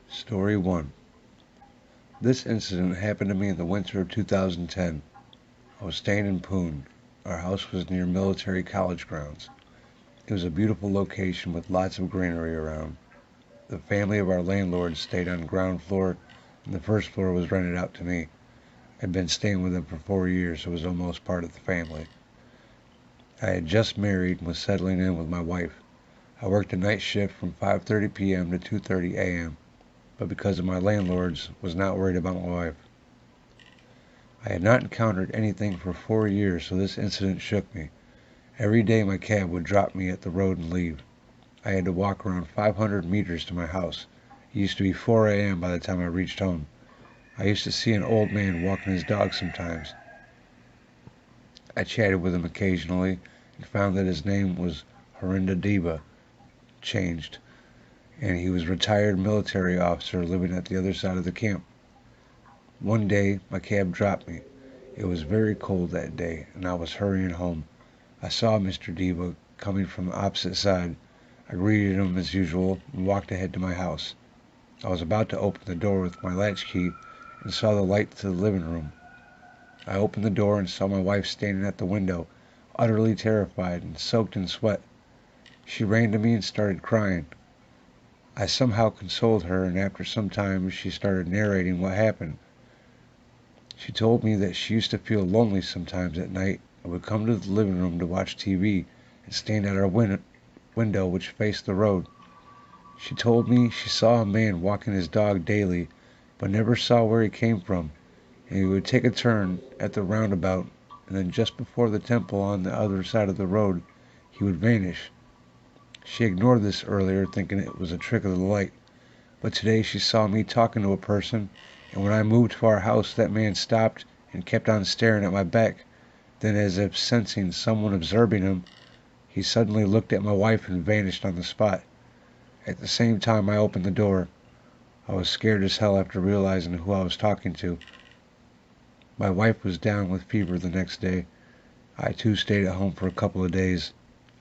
Story 1. This incident happened to me in the winter of 2010. I was staying in Poon. Our house was near military college grounds. It was a beautiful location with lots of greenery around. The family of our landlord stayed on the ground floor, and the first floor was rented out to me. I'd been staying with them for 4 years, so it was almost part of the family. I had just married and was settling in with my wife. I worked a night shift from 5:30 p.m. to 2:30 a.m., but because of my landlords, was not worried about my wife. I had not encountered anything for 4 years, so this incident shook me. Every day my cab would drop me at the road and leave. I had to walk around 500 meters to my house. It used to be 4 a.m. by the time I reached home. I used to see an old man walking his dog sometimes. I chatted with him occasionally and found that his name was Harinda Deva, changed, and he was a retired military officer living at the other side of the camp. One day, my cab dropped me. It was very cold that day, and I was hurrying home. I saw Mr. Deva coming from the opposite side. I greeted him as usual and walked ahead to my house. I was about to open the door with my latchkey and saw the light to the living room. I opened the door and saw my wife standing at the window, utterly terrified and soaked in sweat. She ran to me and started crying. I somehow consoled her, and after some time she started narrating what happened. She told me that she used to feel lonely sometimes at night and would come to the living room to watch TV and stand at our window which faced the road. She told me she saw a man walking his dog daily, but never saw where he came from, and he would take a turn at the roundabout, and then just before the temple on the other side of the road, he would vanish. She ignored this earlier, thinking it was a trick of the light, but today she saw me talking to a person, and when I moved to our house, that man stopped and kept on staring at my back. Then, as if sensing someone observing him, he suddenly looked at my wife and vanished on the spot. At the same time, I opened the door. I was scared as hell after realizing who I was talking to. My wife was down with fever the next day. I too stayed at home for a couple of days.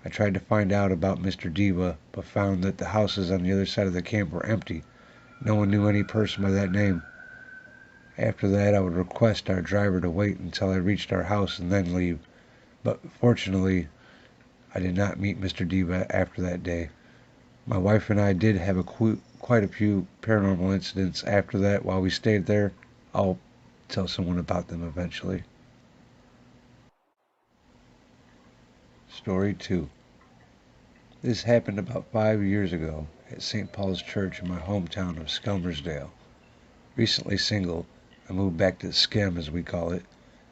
I tried to find out about Mr. Deva, but found that the houses on the other side of the camp were empty. No one knew any person by that name. After that, I would request our driver to wait until I reached our house and then leave. But fortunately, I did not meet Mr. Deva after that day. My wife and I did have quite a few paranormal incidents after that while we stayed there. I'll tell someone about them eventually. Story 2. This happened about 5 years ago at St. Paul's Church in my hometown of Skelmersdale. Recently single, I moved back to Skem as we call it.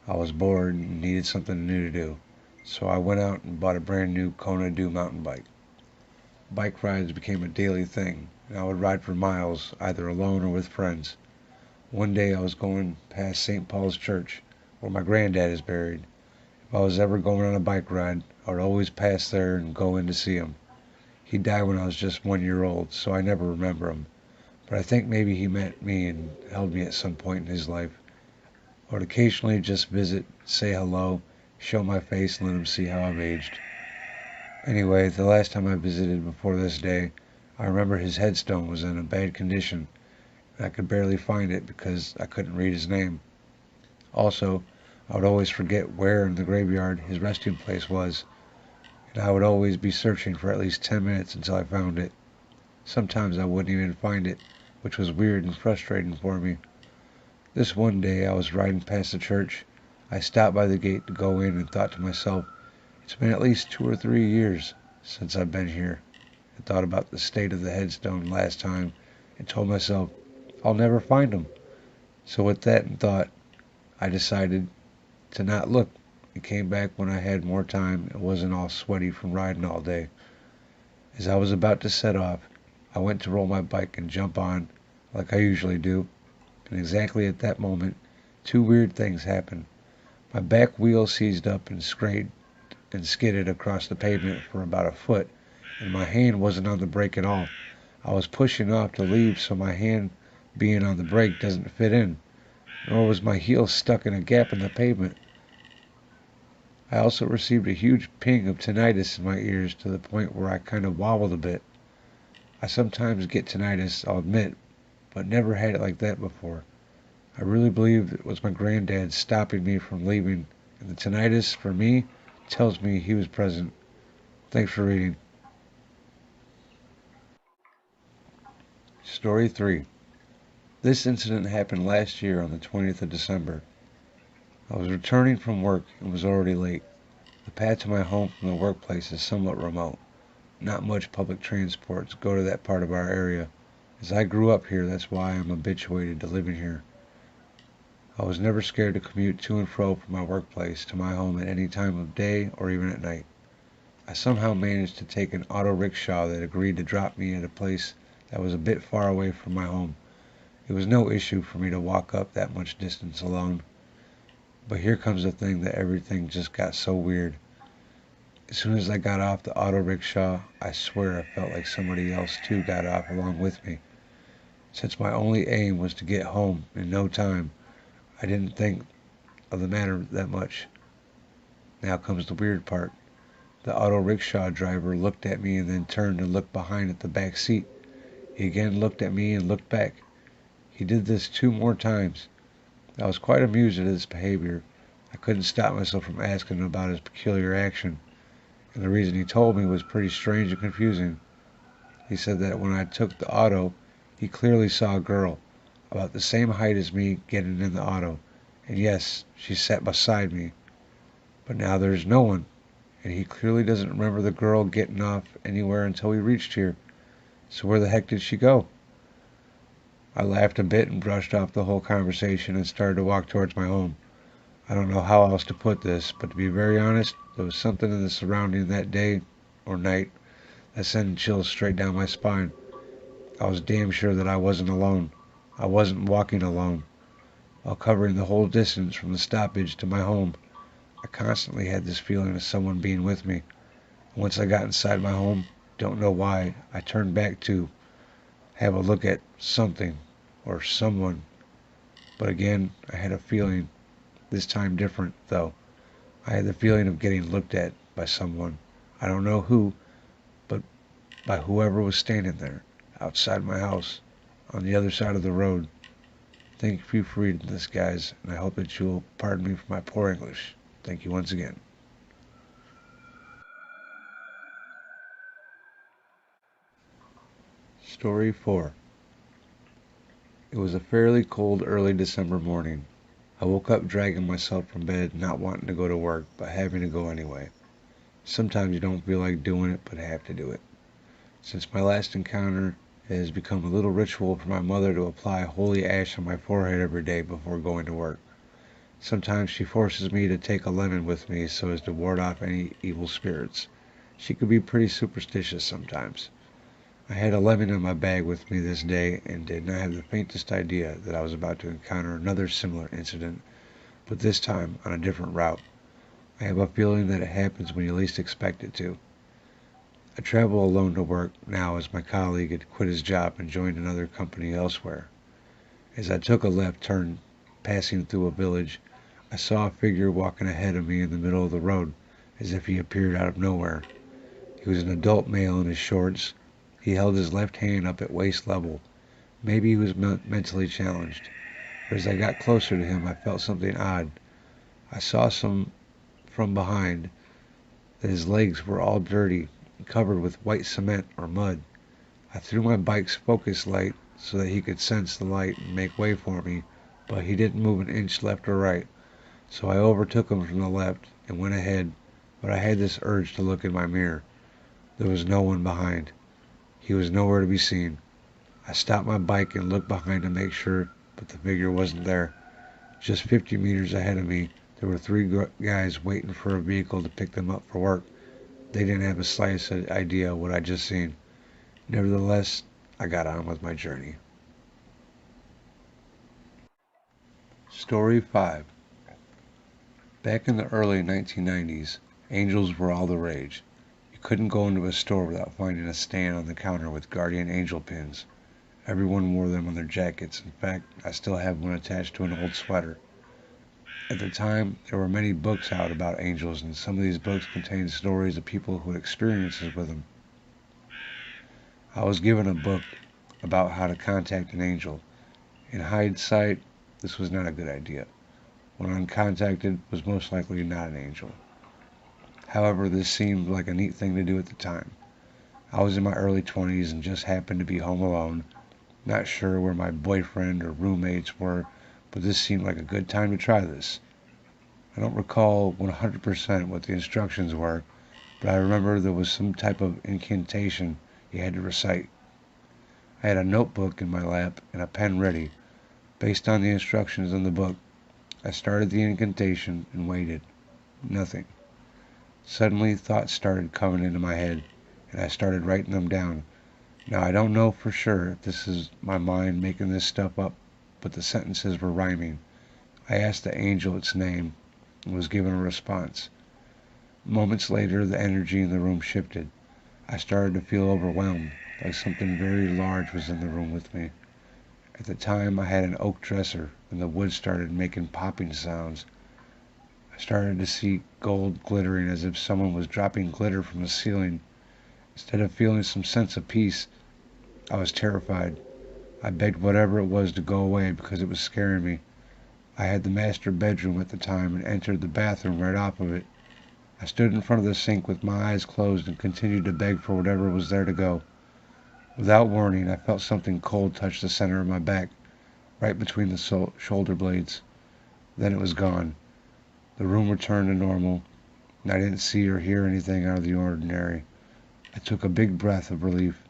I was bored and needed something new to do, so I went out and bought a brand new Kona Do mountain bike. Bike rides became a daily thing, and I would ride for miles, either alone or with friends. One day I was going past St. Paul's Church, where my granddad is buried. If I was ever going on a bike ride, I would always pass there and go in to see him. He died when I was just 1 year old, so I never remember him. But I think maybe he met me and held me at some point in his life. I would occasionally just visit, say hello, show my face, and let him see how I've aged. Anyway, the last time I visited before this day, I remember his headstone was in a bad condition, and I could barely find it because I couldn't read his name. Also, I would always forget where in the graveyard his resting place was. and I would always be searching for at least 10 minutes until I found it. Sometimes I wouldn't even find it, which was weird and frustrating for me. This one day I was riding past the church. I stopped by the gate to go in and thought to myself, it's been at least 2 or 3 years since I've been here. I thought about the state of the headstone last time and told myself, I'll never find him. So with that in thought, I decided to not look and came back when I had more time and wasn't all sweaty from riding all day. As I was about to set off, I went to roll my bike and jump on like I usually do, and exactly at that moment, two weird things happened. My back wheel seized up and scraped and skidded across the pavement for about a foot, and my hand wasn't on the brake at all. I was pushing off to leave, so my hand being on the brake doesn't fit in, nor was my heel stuck in a gap in the pavement. I also received a huge ping of tinnitus in my ears to the point where I kind of wobbled a bit. I sometimes get tinnitus, I'll admit, but never had it like that before. I really believe it was my granddad stopping me from leaving, and the tinnitus, for me, tells me he was present. Thanks for reading. Story 3. This incident happened last year on the 20th of December. I was returning from work and was already late. The path to my home from the workplace is somewhat remote. Not much public transports go to that part of our area. As I grew up here, that's why I'm habituated to living here. I was never scared to commute to and fro from my workplace to my home at any time of day or even at night. I somehow managed to take an auto rickshaw that agreed to drop me at a place that was a bit far away from my home. It was no issue for me to walk up that much distance alone. But here comes the thing that everything just got so weird. As soon as I got off the auto rickshaw, I swear I felt like somebody else too got off along with me. Since my only aim was to get home in no time, I didn't think of the matter that much. Now comes the weird part. The auto rickshaw driver looked at me and then turned and looked behind at the back seat. He again looked at me and looked back. He did this 2 more times. I was quite amused at his behavior. I couldn't stop myself from asking him about his peculiar action, and the reason he told me was pretty strange and confusing. He said that when I took the auto, he clearly saw a girl, about the same height as me, getting in the auto, and yes, she sat beside me. But now there's no one, and he clearly doesn't remember the girl getting off anywhere until we reached here. So where the heck did she go? I laughed a bit and brushed off the whole conversation and started to walk towards my home. I don't know how else to put this, but to be very honest, there was something in the surrounding that day, or night, that sent chills straight down my spine. I was damn sure that I wasn't alone. I wasn't walking alone. While covering the whole distance from the stoppage to my home, I constantly had this feeling of someone being with me. Once I got inside my home, don't know why, I turned back to have a look at something or someone. But again, I had a feeling, this time different though. I had the feeling of getting looked at by someone. I don't know who, but by whoever was standing there, outside my house, on the other side of the road. Thank you for reading this, guys, and I hope that you'll pardon me for my poor English. Thank you once again. Story 4. It was a fairly cold early December morning. I woke up dragging myself from bed, not wanting to go to work, but having to go anyway. Sometimes you don't feel like doing it, but have to do it. Since my last encounter, it has become a little ritual for my mother to apply holy ash on my forehead every day before going to work. Sometimes she forces me to take a lemon with me so as to ward off any evil spirits. She could be pretty superstitious sometimes. I had a lemon in my bag with me this day and did not have the faintest idea that I was about to encounter another similar incident, but this time on a different route. I have a feeling that it happens when you least expect it to. I travel alone to work now as my colleague had quit his job and joined another company elsewhere. As I took a left turn, passing through a village, I saw a figure walking ahead of me in the middle of the road, as if he appeared out of nowhere. He was an adult male in his shorts. He held his left hand up at waist level. Maybe he was mentally challenged. But as I got closer to him, I felt something odd. I saw some from behind. that his legs were all dirty and covered with white cement or mud. I threw my bike's focus light so that he could sense the light and make way for me, but he didn't move an inch left or right, so I overtook him from the left and went ahead, but I had this urge to look in my mirror. There was no one behind. He was nowhere to be seen. I stopped my bike and looked behind to make sure, but the figure wasn't there. Just 50 meters ahead of me, there were three guys waiting for a vehicle to pick them up for work. They didn't have the slightest idea what I'd just seen. Nevertheless, I got on with my journey. Story 5. Back in the early 1990s, angels were all the rage. You couldn't go into a store without finding a stand on the counter with guardian angel pins. Everyone wore them on their jackets. In fact, I still have one attached to an old sweater. At the time, there were many books out about angels, and some of these books contained stories of people who had experiences with them. I was given a book about how to contact an angel. In hindsight, this was not a good idea. One uncontacted was most likely not an angel. However, this seemed like a neat thing to do at the time. I was in my early 20s and just happened to be home alone, not sure where my boyfriend or roommates were, but this seemed like a good time to try this. I don't recall 100% what the instructions were, but I remember there was some type of incantation you had to recite. I had a notebook in my lap and a pen ready. Based on the instructions in the book, I started the incantation and waited. Nothing. Suddenly, thoughts started coming into my head, and I started writing them down. Now, I don't know for sure if this is my mind making this stuff up, but the sentences were rhyming. I asked the angel its name and was given a response. Moments later, the energy in the room shifted. I started to feel overwhelmed, like something very large was in the room with me. At the time, I had an oak dresser, and the wood started making popping sounds. I started to see gold glittering as if someone was dropping glitter from the ceiling. Instead of feeling some sense of peace, I was terrified. I begged whatever it was to go away because it was scaring me. I had the master bedroom at the time and entered the bathroom right off of it. I stood in front of the sink with my eyes closed and continued to beg for whatever was there to go. Without warning, I felt something cold touch the center of my back, right between the shoulder blades. Then it was gone. The room returned to normal, and I didn't see or hear anything out of the ordinary. I took a big breath of relief.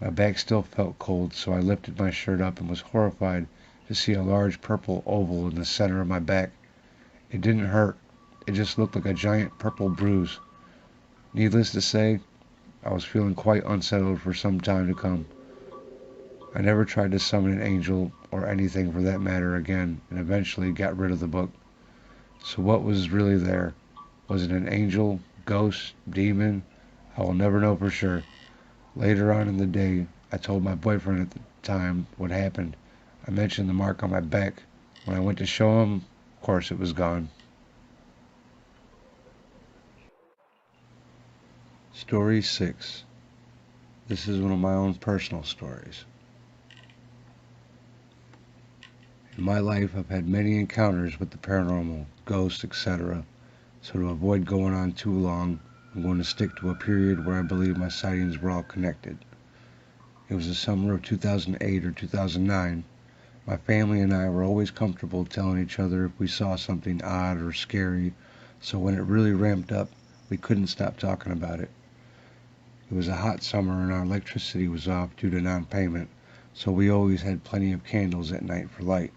My back still felt cold, so I lifted my shirt up and was horrified to see a large purple oval in the center of my back. It didn't hurt. It just looked like a giant purple bruise. Needless to say, I was feeling quite unsettled for some time to come. I never tried to summon an angel, or anything for that matter, again, and eventually got rid of the book. So what was really there? Was it an angel, ghost, demon? I will never know for sure. Later on in the day, I told my boyfriend at the time what happened. I mentioned the mark on my back. When I went to show him, of course it was gone. Story 6. This is one of my own personal stories. In my life, I've had many encounters with the paranormal, ghosts, etc. So to avoid going on too long, I'm going to stick to a period where I believe my sightings were all connected. It was the summer of 2008 or 2009. My family and I were always comfortable telling each other if we saw something odd or scary, so when it really ramped up, we couldn't stop talking about it. It was a hot summer and our electricity was off due to non-payment, so we always had plenty of candles at night for light.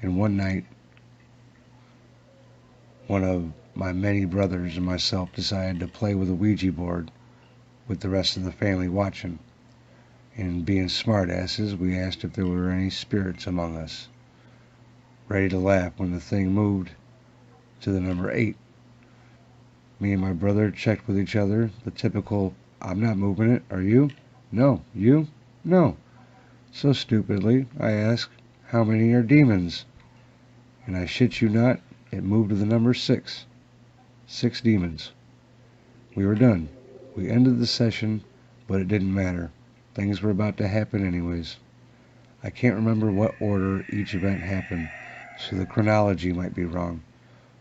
And one night, one of my many brothers and myself decided to play with a Ouija board with the rest of the family watching. And being smartasses, we asked if there were any spirits among us. Ready to laugh when the thing moved to the number 8. Me and my brother checked with each other, the typical, I'm not moving it, are you? No. You? No. So stupidly, I asked, how many are demons? And I shit you not, it moved to the number 6. 6 demons. We were done. We ended the session, but it didn't matter. Things were about to happen anyways. I can't remember what order each event happened, so the chronology might be wrong.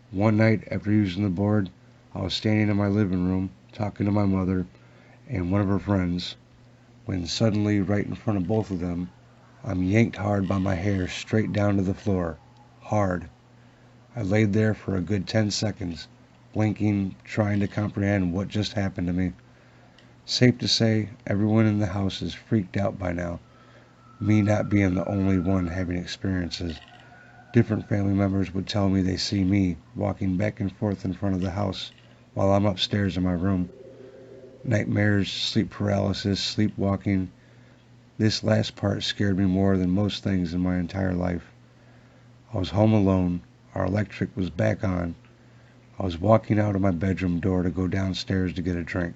One night, after using the board, I was standing in my living room talking to my mother and one of her friends when suddenly, right in front of both of them, I'm yanked hard by my hair straight down to the floor. Hard. I laid there for a good 10 seconds, blinking, trying to comprehend what just happened to me. Safe to say, everyone in the house is freaked out by now, me not being the only one having experiences. Different family members would tell me they see me walking back and forth in front of the house while I'm upstairs in my room. Nightmares, sleep paralysis, sleepwalking. This last part scared me more than most things in my entire life. I was home alone. Our electric was back on. I was walking out of my bedroom door to go downstairs to get a drink.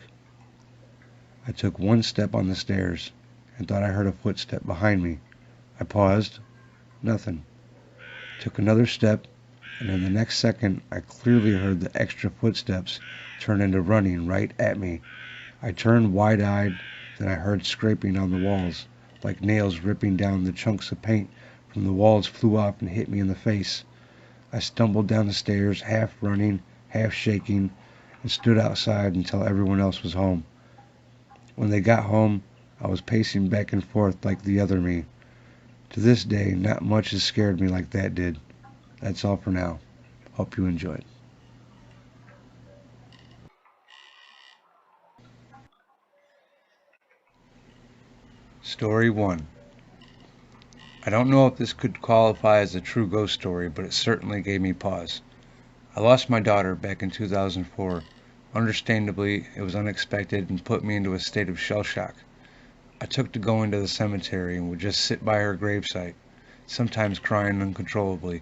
I took one step on the stairs and thought I heard a footstep behind me. I paused. Nothing. Took another step, and in the next second I clearly heard the extra footsteps turn into running right at me. I turned wide-eyed, then I heard scraping on the walls, like nails ripping down. The chunks of paint from the walls flew off and hit me in the face. I stumbled down the stairs, half running, half shaking, and stood outside until everyone else was home. When they got home, I was pacing back and forth like the other me. To this day, not much has scared me like that did. That's all for now. Hope you enjoyed. Story 1. I don't know if this could qualify as a true ghost story, but it certainly gave me pause. I lost my daughter back in 2004. Understandably, it was unexpected and put me into a state of shell shock. I took to going to the cemetery and would just sit by her gravesite, sometimes crying uncontrollably.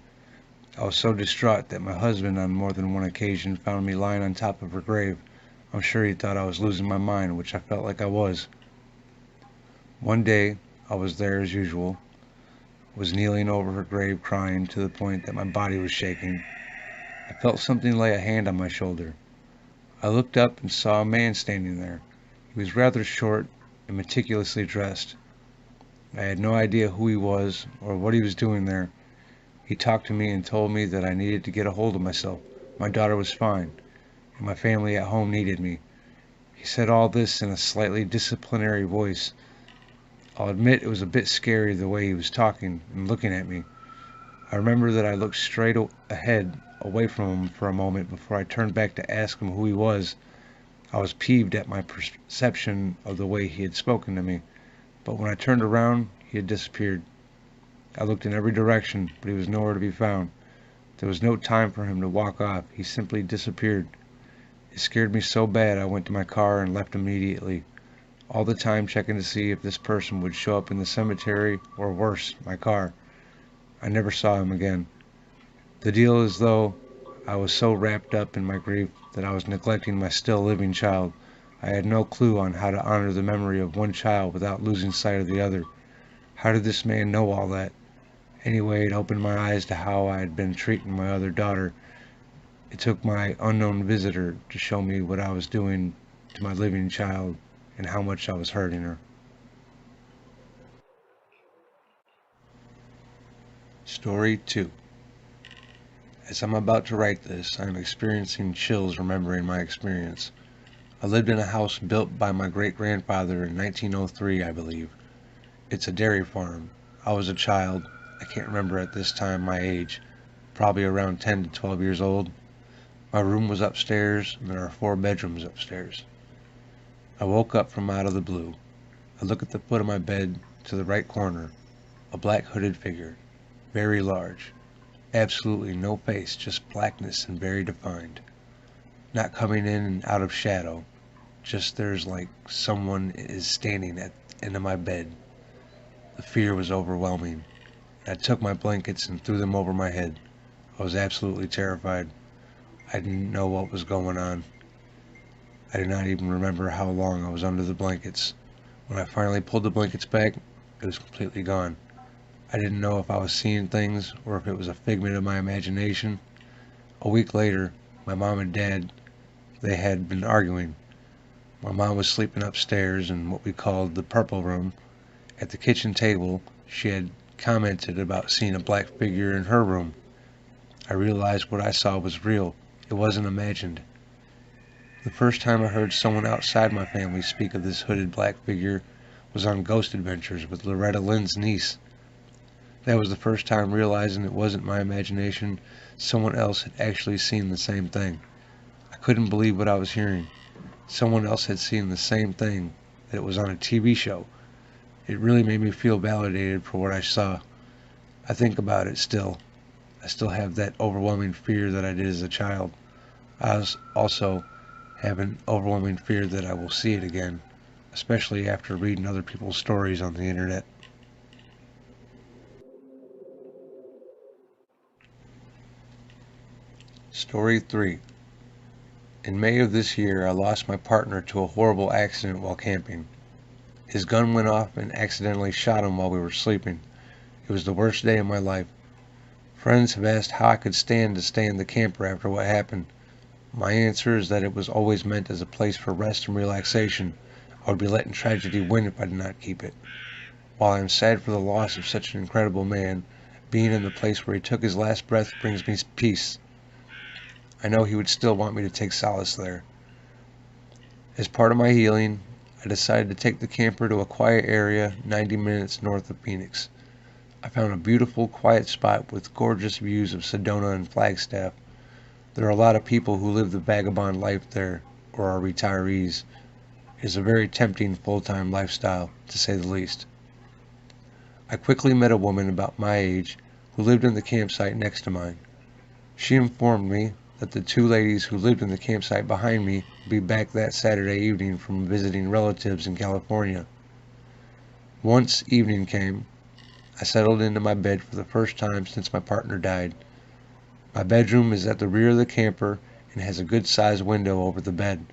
I was so distraught that my husband on more than one occasion found me lying on top of her grave. I'm sure he thought I was losing my mind, which I felt like I was. One day, I was there as usual, was kneeling over her grave crying to the point that my body was shaking. I felt something lay a hand on my shoulder. I looked up and saw a man standing there. He was rather short and meticulously dressed. I had no idea who he was or what he was doing there. He talked to me and told me that I needed to get a hold of myself. My daughter was fine, and my family at home needed me. He said all this in a slightly disciplinary voice. I'll admit it was a bit scary the way he was talking and looking at me. I remember that I looked straight ahead, away from him for a moment before I turned back to ask him who he was. I was peeved at my perception of the way he had spoken to me, but when I turned around, he had disappeared. I looked in every direction, but he was nowhere to be found. There was no time for him to walk off. He simply disappeared. It scared me so bad I went to my car and left immediately, all the time checking to see if this person would show up in the cemetery or worse, my car. I never saw him again. The deal is though I was so wrapped up in my grief that I was neglecting my still living child. I had no clue on how to honor the memory of one child without losing sight of the other. How did this man know all that? Anyway, it opened my eyes to how I had been treating my other daughter. It took my unknown visitor to show me what I was doing to my living child and how much I was hurting her. Story 2. As I'm about to write this, I am experiencing chills remembering my experience. I lived in a house built by my great-grandfather in 1903, I believe. It's a dairy farm. I was a child. I can't remember at this time my age. Probably around 10 to 12 years old. My room was upstairs, and there are 4 bedrooms upstairs. I woke up from out of the blue. I look at the foot of my bed to the right corner. A black hooded figure. Very large. Absolutely no face, just blackness and very defined. Not coming in and out of shadow. Just there's like someone is standing at the end of my bed. The fear was overwhelming. I took my blankets and threw them over my head. I was absolutely terrified. I didn't know what was going on. I do not even remember how long I was under the blankets. When I finally pulled the blankets back, it was completely gone. I didn't know if I was seeing things or if it was a figment of my imagination. A week later, my mom and dad, they had been arguing. My mom was sleeping upstairs in what we called the purple room. At the kitchen table, she had commented about seeing a black figure in her room. I realized what I saw was real. It wasn't imagined. The first time I heard someone outside my family speak of this hooded black figure was on Ghost Adventures with Loretta Lynn's niece. That was the first time realizing it wasn't my imagination. Someone else had actually seen the same thing. I couldn't believe what I was hearing. Someone else had seen the same thing, that it was on a TV show. It really made me feel validated for what I saw. I think about it still. I still have that overwhelming fear that I did as a child. I also have an overwhelming fear that I will see it again, especially after reading other people's stories on the internet. Story 3. In May of this year, I lost my partner to a horrible accident while camping. His gun went off and accidentally shot him while we were sleeping. It was the worst day of my life. Friends have asked how I could stand to stay in the camper after what happened. My answer is that it was always meant as a place for rest and relaxation. I would be letting tragedy win if I did not keep it. While I am sad for the loss of such an incredible man, being in the place where he took his last breath brings me peace. I know he would still want me to take solace there. As part of my healing, I decided to take the camper to a quiet area 90 minutes north of Phoenix. I found a beautiful, quiet spot with gorgeous views of Sedona and Flagstaff. There are a lot of people who live the vagabond life there, or are retirees. It is a very tempting full-time lifestyle, to say the least. I quickly met a woman about my age who lived in the campsite next to mine. She informed me that the two ladies who lived in the campsite behind me would be back that Saturday evening from visiting relatives in California. Once evening came, I settled into my bed for the first time since my partner died. My bedroom is at the rear of the camper and has a good-sized window over the bed.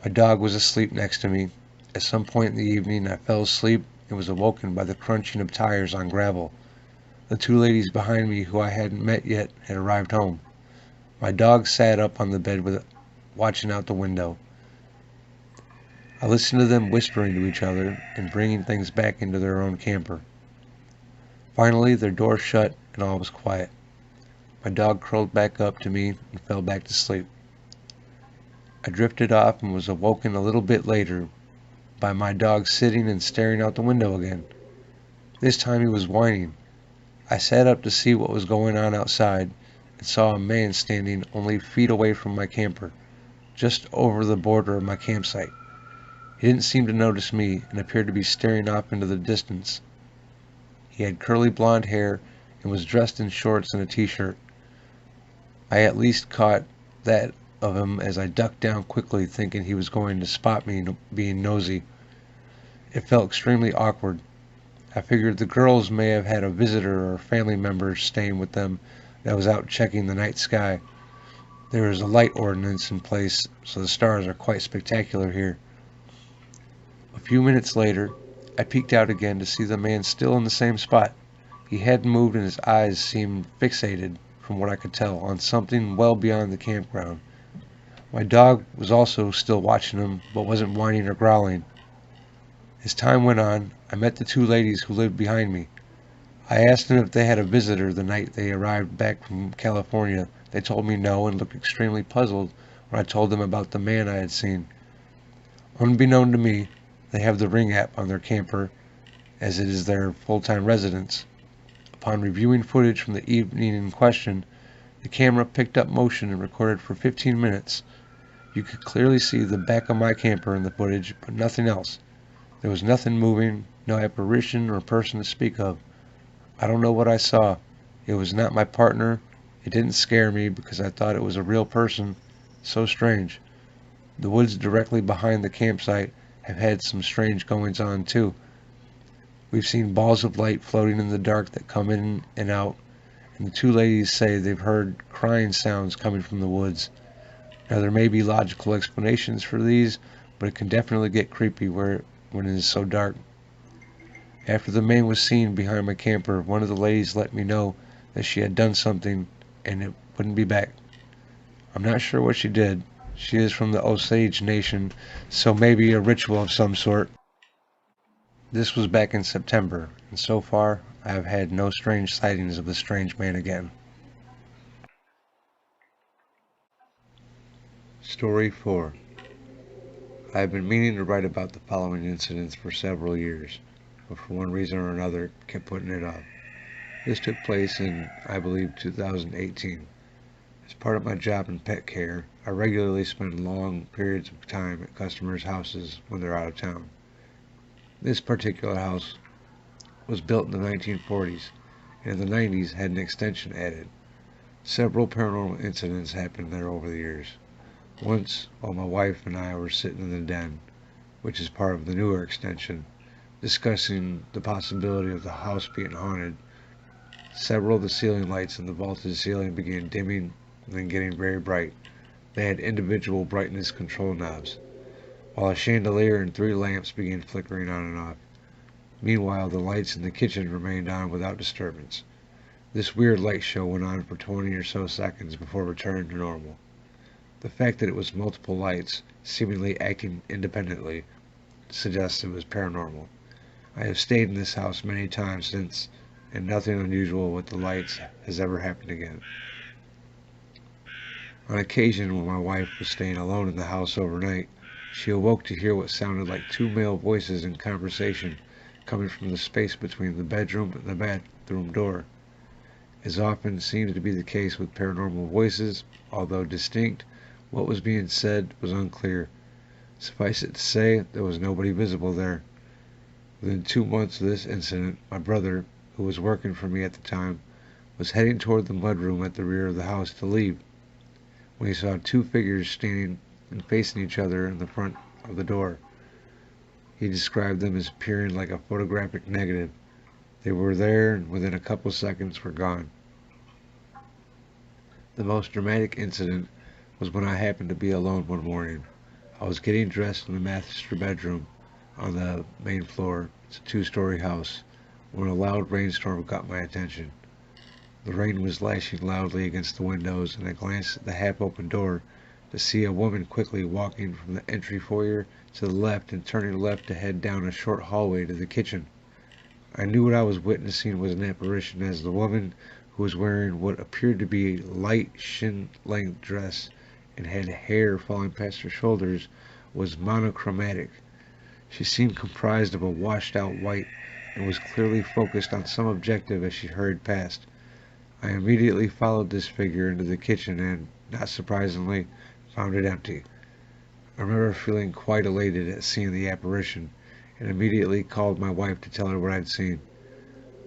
My dog was asleep next to me. At some point in the evening, I fell asleep and was awoken by the crunching of tires on gravel. The two ladies behind me, who I hadn't met yet, had arrived home. My dog sat up on the bed watching out the window. I listened to them whispering to each other and bringing things back into their own camper. Finally, their door shut and all was quiet. My dog curled back up to me and fell back to sleep. I drifted off and was awoken a little bit later by my dog sitting and staring out the window again. This time he was whining. I sat up to see what was going on outside and saw a man standing only feet away from my camper, just over the border of my campsite. He didn't seem to notice me and appeared to be staring off into the distance. He had curly blonde hair and was dressed in shorts and a t-shirt. I at least caught that of him as I ducked down quickly, thinking he was going to spot me being nosy. It felt extremely awkward. I figured the girls may have had a visitor or family member staying with them that was out checking the night sky. There is a light ordinance in place, so the stars are quite spectacular here. A few minutes later, I peeked out again to see the man still in the same spot. He hadn't moved and his eyes seemed fixated, from what I could tell, on something well beyond the campground. My dog was also still watching him, but wasn't whining or growling. As time went on, I met the two ladies who lived behind me. I asked them if they had a visitor the night they arrived back from California. They told me no and looked extremely puzzled when I told them about the man I had seen. Unbeknown to me, they have the Ring app on their camper, as it is their full-time residence. Upon reviewing footage from the evening in question, the camera picked up motion and recorded for 15 minutes. You could clearly see the back of my camper in the footage, but nothing else. There was nothing moving, no apparition or person to speak of. I don't know what I saw. It was not my partner. It didn't scare me because I thought it was a real person. So strange. The woods directly behind the campsite have had some strange goings-on too. We've seen balls of light floating in the dark that come in and out, and the two ladies say they've heard crying sounds coming from the woods. Now there may be logical explanations for these, but it can definitely get creepy when it is so dark. After the man was seen behind my camper, one of the ladies let me know that she had done something and it wouldn't be back. I'm not sure what she did. She is from the Osage Nation, so maybe a ritual of some sort. This was back in September, and so far I have had no strange sightings of the strange man again. Story 4. I have been meaning to write about the following incidents for several years, but for one reason or another kept putting it off. This took place in, I believe, 2018. As part of my job in pet care, I regularly spend long periods of time at customers' houses when they're out of town. This particular house was built in the 1940s, and in the 90s had an extension added. Several paranormal incidents happened there over the years. Once, while my wife and I were sitting in the den, which is part of the newer extension, discussing the possibility of the house being haunted, several of the ceiling lights in the vaulted ceiling began dimming and then getting very bright. They had individual brightness control knobs, while a chandelier and 3 lamps began flickering on and off. Meanwhile, the lights in the kitchen remained on without disturbance. This weird light show went on for 20 or so seconds before returning to normal. The fact that it was multiple lights, seemingly acting independently, suggests it was paranormal. I have stayed in this house many times since, and nothing unusual with the lights has ever happened again. On occasion, when my wife was staying alone in the house overnight, she awoke to hear what sounded like 2 male voices in conversation coming from the space between the bedroom and the bathroom door. As often seems to be the case with paranormal voices, although distinct, what was being said was unclear. Suffice it to say, there was nobody visible there. Within 2 months of this incident, my brother, who was working for me at the time, was heading toward the mudroom at the rear of the house to leave, when he saw 2 figures standing and facing each other in the front of the door. He described them as appearing like a photographic negative. They were there and within a couple seconds were gone. The most dramatic incident was when I happened to be alone one morning. I was getting dressed in the master bedroom on the main floor. It's a 2-story house, when a loud rainstorm got my attention. The rain was lashing loudly against the windows, and I glanced at the half-open door to see a woman quickly walking from the entry foyer to the left and turning left to head down a short hallway to the kitchen. I knew what I was witnessing was an apparition, as the woman, who was wearing what appeared to be a light shin-length dress and had hair falling past her shoulders, was monochromatic. She seemed comprised of a washed-out white and was clearly focused on some objective as she hurried past. I immediately followed this figure into the kitchen and, not surprisingly, found it empty. I remember feeling quite elated at seeing the apparition, and immediately called my wife to tell her what I'd seen.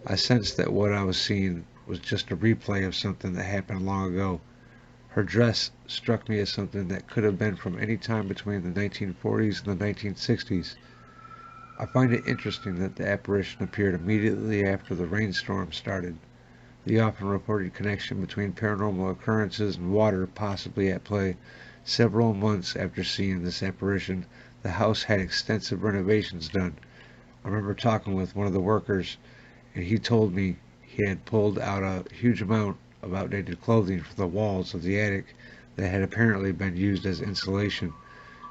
I sensed that what I was seeing was just a replay of something that happened long ago. Her dress struck me as something that could have been from any time between the 1940s and the 1960s. I find it interesting that the apparition appeared immediately after the rainstorm started. The often reported connection between paranormal occurrences and water possibly at play. Several months after seeing this apparition, the house had extensive renovations done. I remember talking with one of the workers, and he told me he had pulled out a huge amount of outdated clothing from the walls of the attic that had apparently been used as insulation.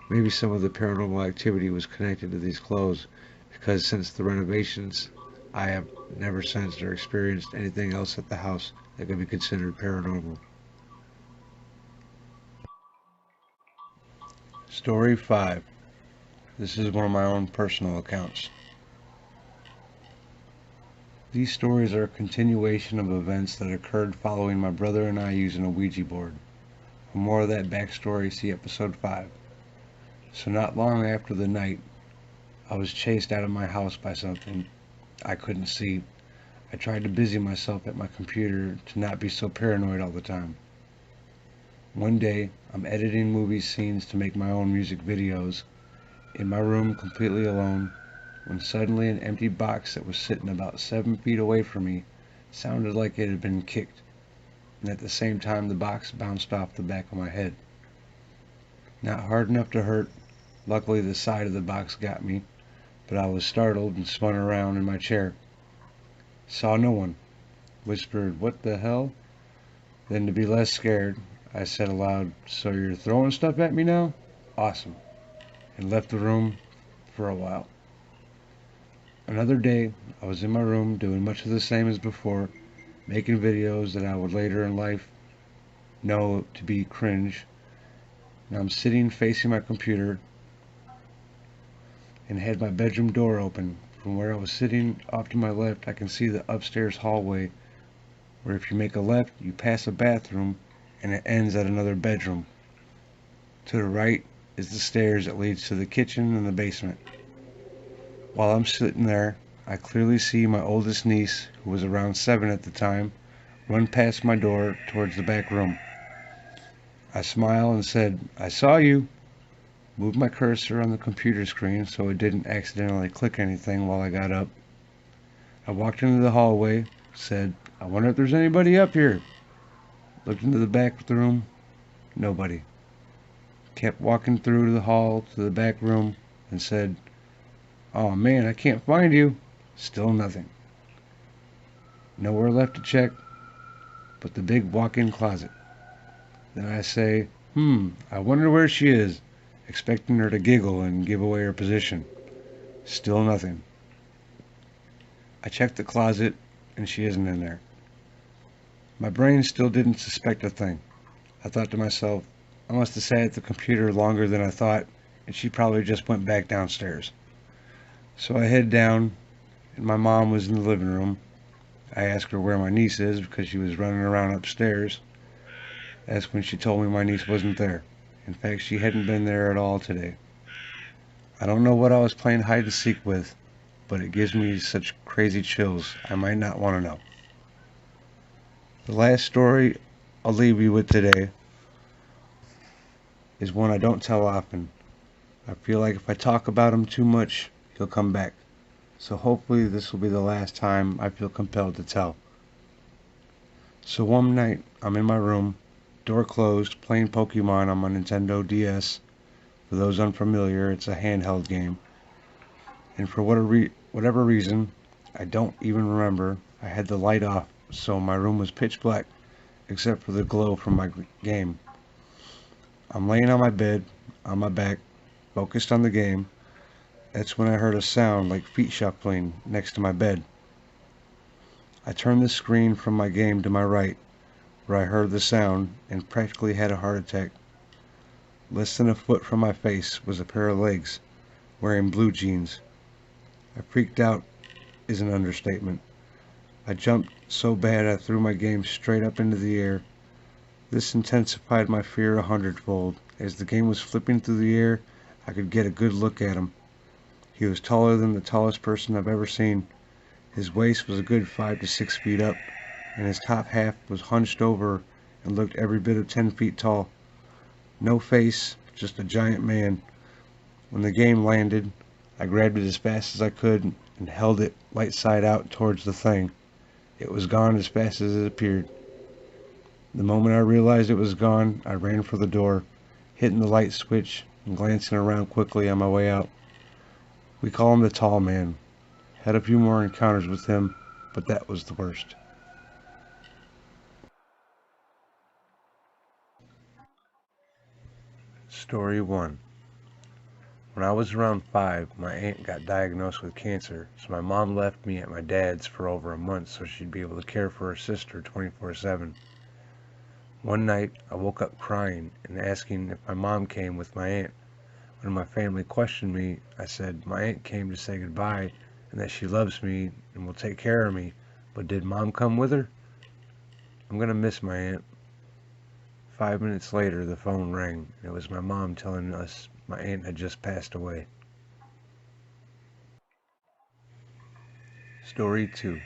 Maybe some of the paranormal activity was connected to these clothes, because since the renovations, I have never sensed or experienced anything else at the house that could be considered paranormal. Story 5. This is one of my own personal accounts. These stories are a continuation of events that occurred following my brother and I using a Ouija board. For more of that backstory, see episode 5. So not long after the night, I was chased out of my house by something I couldn't see. I tried to busy myself at my computer to not be so paranoid all the time. One day, I'm editing movie scenes to make my own music videos, in my room completely alone, when suddenly an empty box that was sitting about 7 feet away from me sounded like it had been kicked, and at the same time the box bounced off the back of my head. Not hard enough to hurt, luckily the side of the box got me, but I was startled and spun around in my chair. Saw no one. Whispered, "What the hell?" Then, to be less scared, I said aloud, "So you're throwing stuff at me now? Awesome." And left the room for a while. Another day, I was in my room doing much of the same as before, making videos that I would later in life know to be cringe. and I'm sitting facing my computer and had my bedroom door open. From where I was sitting off to my left, I can see the upstairs hallway where if you make a left, you pass a bathroom and it ends at another bedroom. To the right is the stairs that leads to the kitchen and the basement. While I'm sitting there, I clearly see my oldest niece, who was around 7 at the time, run past my door towards the back room. I smiled and said, "I saw you." Moved my cursor on the computer screen so it didn't accidentally click anything while I got up. I walked into the hallway, said, "I wonder if there's anybody up here." Looked into the back room, nobody. Kept walking through the hall to the back room and said, "Oh man, I can't find you." Still nothing. Nowhere left to check but the big walk-in closet. Then I say, I wonder where she is, expecting her to giggle and give away her position. Still nothing. I check the closet and she isn't in there. My brain still didn't suspect a thing. I thought to myself, I must have sat at the computer longer than I thought, and she probably just went back downstairs. So I head down, and my mom was in the living room. I asked her where my niece is because she was running around upstairs. That's when she told me my niece wasn't there. In fact, she hadn't been there at all today. I don't know what I was playing hide and seek with, but it gives me such crazy chills I might not want to know. The last story I'll leave you with today is one I don't tell often. I feel like if I talk about him too much, he'll come back. So hopefully this will be the last time I feel compelled to tell. So one night, I'm in my room, door closed, playing Pokemon on my Nintendo DS. For those unfamiliar, it's a handheld game. And for whatever reason, I don't even remember, I had the light off, so my room was pitch black, except for the glow from my game. I'm laying on my bed, on my back, focused on the game. That's when I heard a sound like feet shuffling next to my bed. I turned the screen from my game to my right, where I heard the sound, and practically had a heart attack. Less than a foot from my face was a pair of legs, wearing blue jeans. I freaked out is an understatement. I jumped so bad I threw my game straight up into the air. This intensified my fear 100-fold. As the game was flipping through the air, I could get a good look at him. He was taller than the tallest person I've ever seen. His waist was a good 5 to 6 feet up, and his top half was hunched over and looked every bit of 10 feet tall. No face, just a giant man. When the game landed, I grabbed it as fast as I could and held it light side out towards the thing. It was gone as fast as it appeared. The moment I realized it was gone, I ran for the door, hitting the light switch and glancing around quickly on my way out. We call him the Tall Man. Had a few more encounters with him, but that was the worst. Story 1. When I was around 5, my aunt got diagnosed with cancer, so my mom left me at my dad's for over a month so she'd be able to care for her sister 24/7. One night, I woke up crying and asking if my mom came with my aunt. When my family questioned me, I said my aunt came to say goodbye and that she loves me and will take care of me, but did mom come with her? I'm gonna miss my aunt. 5 minutes later, the phone rang, and it was my mom telling us my aunt had just passed away. Story 2.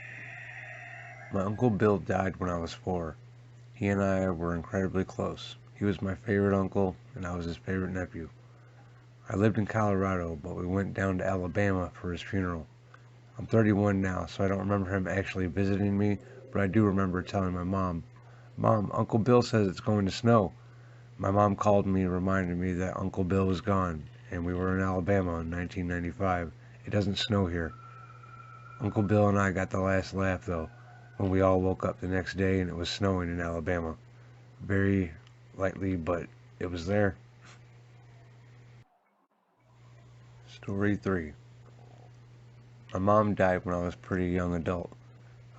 My Uncle Bill died when I was 4. He and I were incredibly close. He was my favorite uncle, and I was his favorite nephew. I lived in Colorado, but we went down to Alabama for his funeral. I'm 31 now, so I don't remember him actually visiting me, but I do remember telling my mom, "Mom, Uncle Bill says it's going to snow." My mom called me and reminded me that Uncle Bill was gone, and we were in Alabama in 1995. It doesn't snow here. Uncle Bill and I got the last laugh, though, when we all woke up the next day and it was snowing in Alabama. Very lightly, but it was there. Story 3. My mom died when I was a pretty young adult.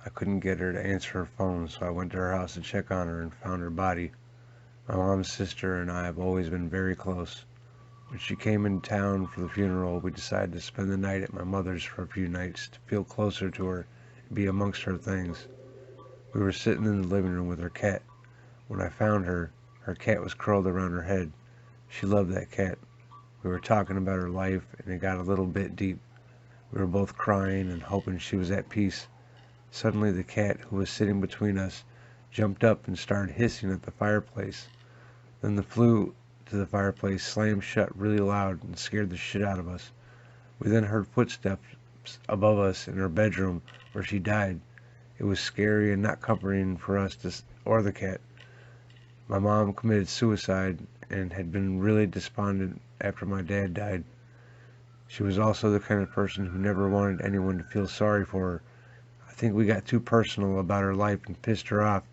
I couldn't get her to answer her phone, so I went to her house to check on her and found her body. My mom's sister and I have always been very close. When she came in town for the funeral, we decided to spend the night at my mother's for a few nights to feel closer to her and be amongst her things. We were sitting in the living room with her cat. When I found her, her cat was curled around her head. She loved that cat. We were talking about her life, and it got a little bit deep. We were both crying and hoping she was at peace. Suddenly the cat, who was sitting between us, jumped up and started hissing at the fireplace. Then the flue to the fireplace slammed shut really loud and scared the shit out of us. We then heard footsteps above us in her bedroom where she died. It was scary and not comforting for us or the cat. My mom committed suicide and had been really despondent after my dad died. She was also the kind of person who never wanted anyone to feel sorry for her. I think we got too personal about her life and pissed her off.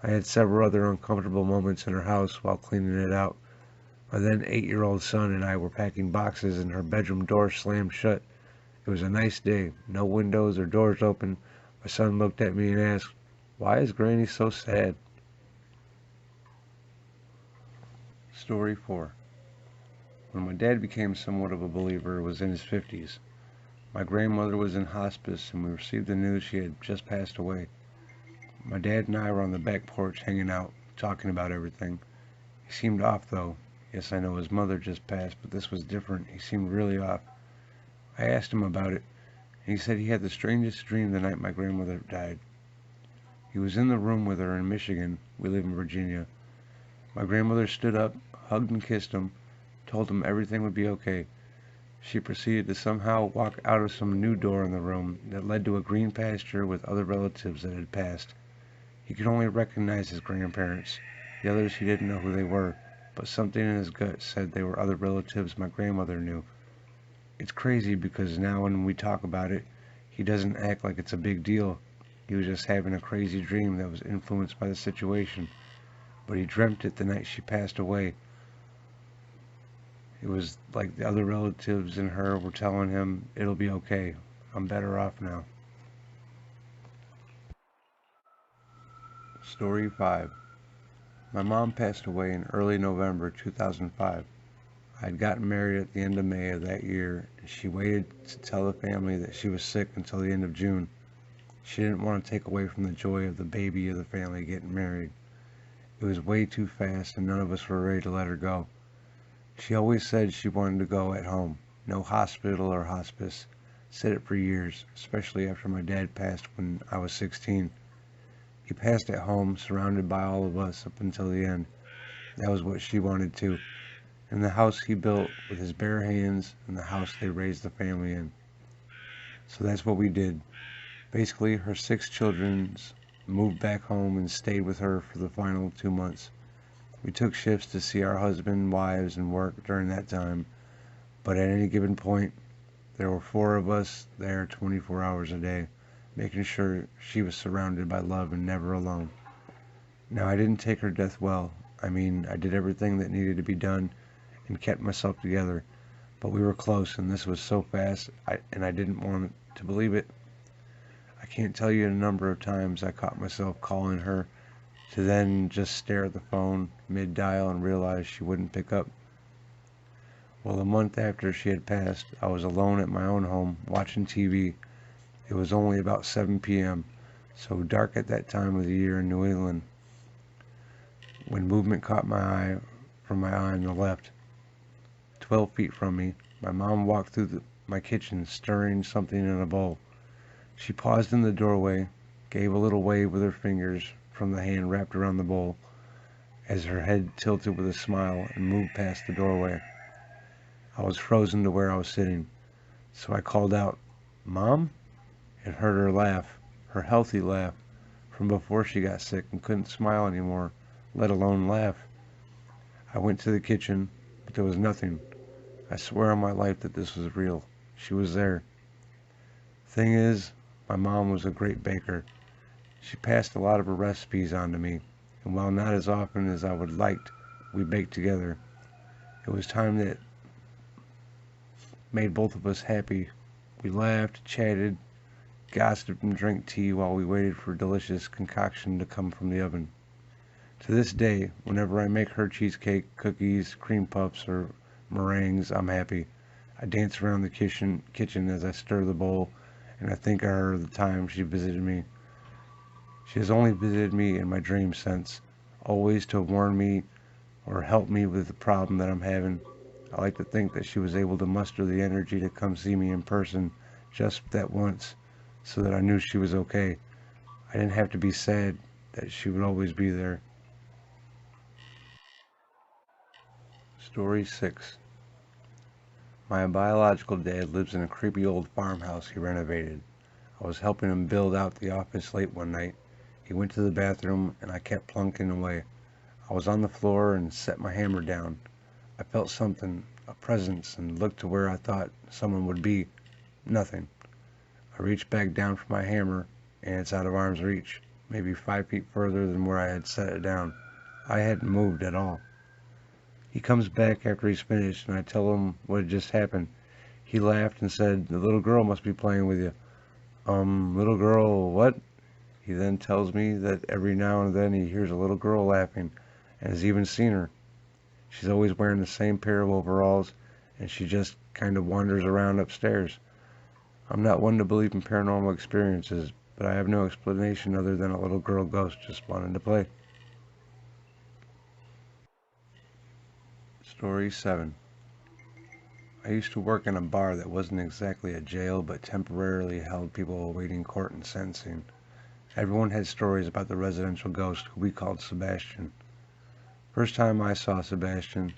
I had several other uncomfortable moments in her house while cleaning it out. My then 8-year-old son and I were packing boxes and her bedroom door slammed shut. It was a nice day, no windows or doors open. My son looked at me and asked, "Why is Granny so sad?" Story 4. When my dad became somewhat of a believer, it was in his 50s. My grandmother was in hospice and we received the news she had just passed away. My dad and I were on the back porch hanging out, talking about everything. He seemed off though. Yes, I know his mother just passed, but this was different. He seemed really off. I asked him about it, and he said he had the strangest dream the night my grandmother died. He was in the room with her in Michigan. We live in Virginia. My grandmother stood up, hugged and kissed him, told him everything would be okay. She proceeded to somehow walk out of some new door in the room that led to a green pasture with other relatives that had passed. He could only recognize his grandparents. The others he didn't know who they were, but something in his gut said they were other relatives my grandmother knew. It's crazy because now when we talk about it, he doesn't act like it's a big deal. He was just having a crazy dream that was influenced by the situation. But he dreamt it the night she passed away. It was like the other relatives and her were telling him, "It'll be okay. I'm better off now." Story 5. My mom passed away in early November 2005. I had gotten married at the end of May of that year, and she waited to tell the family that she was sick until the end of June. She didn't want to take away from the joy of the baby of the family getting married. It was way too fast, and none of us were ready to let her go. She always said she wanted to go at home, no hospital or hospice. Said it for years, especially after my dad passed when I was 16. He passed at home, surrounded by all of us up until the end. That was what she wanted too. In the house he built with his bare hands, and the house they raised the family in. So that's what we did. Basically, her 6 children moved back home and stayed with her for the final 2 months. We took shifts to see our husband, wives, and work during that time, but at any given point, there were 4 of us there 24 hours a day, making sure she was surrounded by love and never alone. Now, I didn't take her death well. I did everything that needed to be done and kept myself together, but we were close, and this was so fast, and I didn't want to believe it. I can't tell you the number of times I caught myself calling her to then just stare at the phone mid-dial and realize she wouldn't pick up. Well, a month after she had passed, I was alone at my own home watching TV. It was only about 7 p.m., so dark at that time of the year in New England, when movement caught my eye from my eye on the left. 12 feet from me, my mom walked through my kitchen stirring something in a bowl. She paused in the doorway, gave a little wave with her fingers from the hand wrapped around the bowl, as her head tilted with a smile and moved past the doorway. I was frozen to where I was sitting, so I called out, "Mom?" and heard her laugh, her healthy laugh, from before she got sick and couldn't smile anymore, let alone laugh. I went to the kitchen, but there was nothing. I swear on my life that this was real. She was there. Thing is, my mom was a great baker. She passed a lot of her recipes on to me, and while not as often as I would liked, we baked together. It was time that made both of us happy. We laughed, chatted, gossiped, and drank tea while we waited for a delicious concoction to come from the oven. To this day, whenever I make her cheesecake, cookies, cream puffs, or meringues, I'm happy. I dance around the kitchen as I stir the bowl, and I think of her the time she visited me. She has only visited me in my dreams since, always to warn me or help me with the problem that I'm having. I like to think that she was able to muster the energy to come see me in person just that once, so that I knew she was okay. I didn't have to be sad that she would always be there. Story 6. My biological dad lives in a creepy old farmhouse he renovated. I was helping him build out the office late one night. He went to the bathroom and I kept plunking away. I was on the floor and set my hammer down. I felt something, a presence, and looked to where I thought someone would be. Nothing. I reached back down for my hammer, and it's out of arm's reach, maybe 5 feet further than where I had set it down. I hadn't moved at all. He comes back after he's finished, and I tell him what had just happened. He laughed and said, "The little girl must be playing with you." Little girl, what? He then tells me that every now and then he hears a little girl laughing, and has even seen her. She's always wearing the same pair of overalls, and she just kind of wanders around upstairs. I'm not one to believe in paranormal experiences, but I have no explanation other than a little girl ghost just wanting to play. Story 7. I used to work in a bar that wasn't exactly a jail, but temporarily held people awaiting court and sentencing. Everyone had stories about the residential ghost who we called Sebastian. First time I saw Sebastian,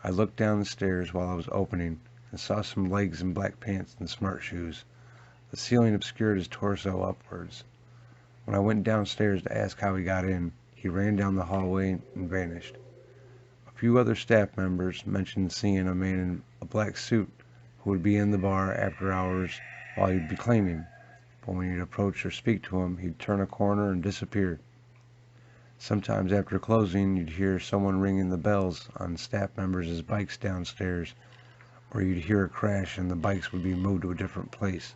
I looked down the stairs while I was opening and saw some legs in black pants and smart shoes. The ceiling obscured his torso upwards. When I went downstairs to ask how he got in, he ran down the hallway and vanished. A few other staff members mentioned seeing a man in a black suit who would be in the bar after hours while he'd be cleaning, but when you'd approach or speak to him, he'd turn a corner and disappear. Sometimes after closing, you'd hear someone ringing the bells on staff members' bikes downstairs, or you'd hear a crash and the bikes would be moved to a different place.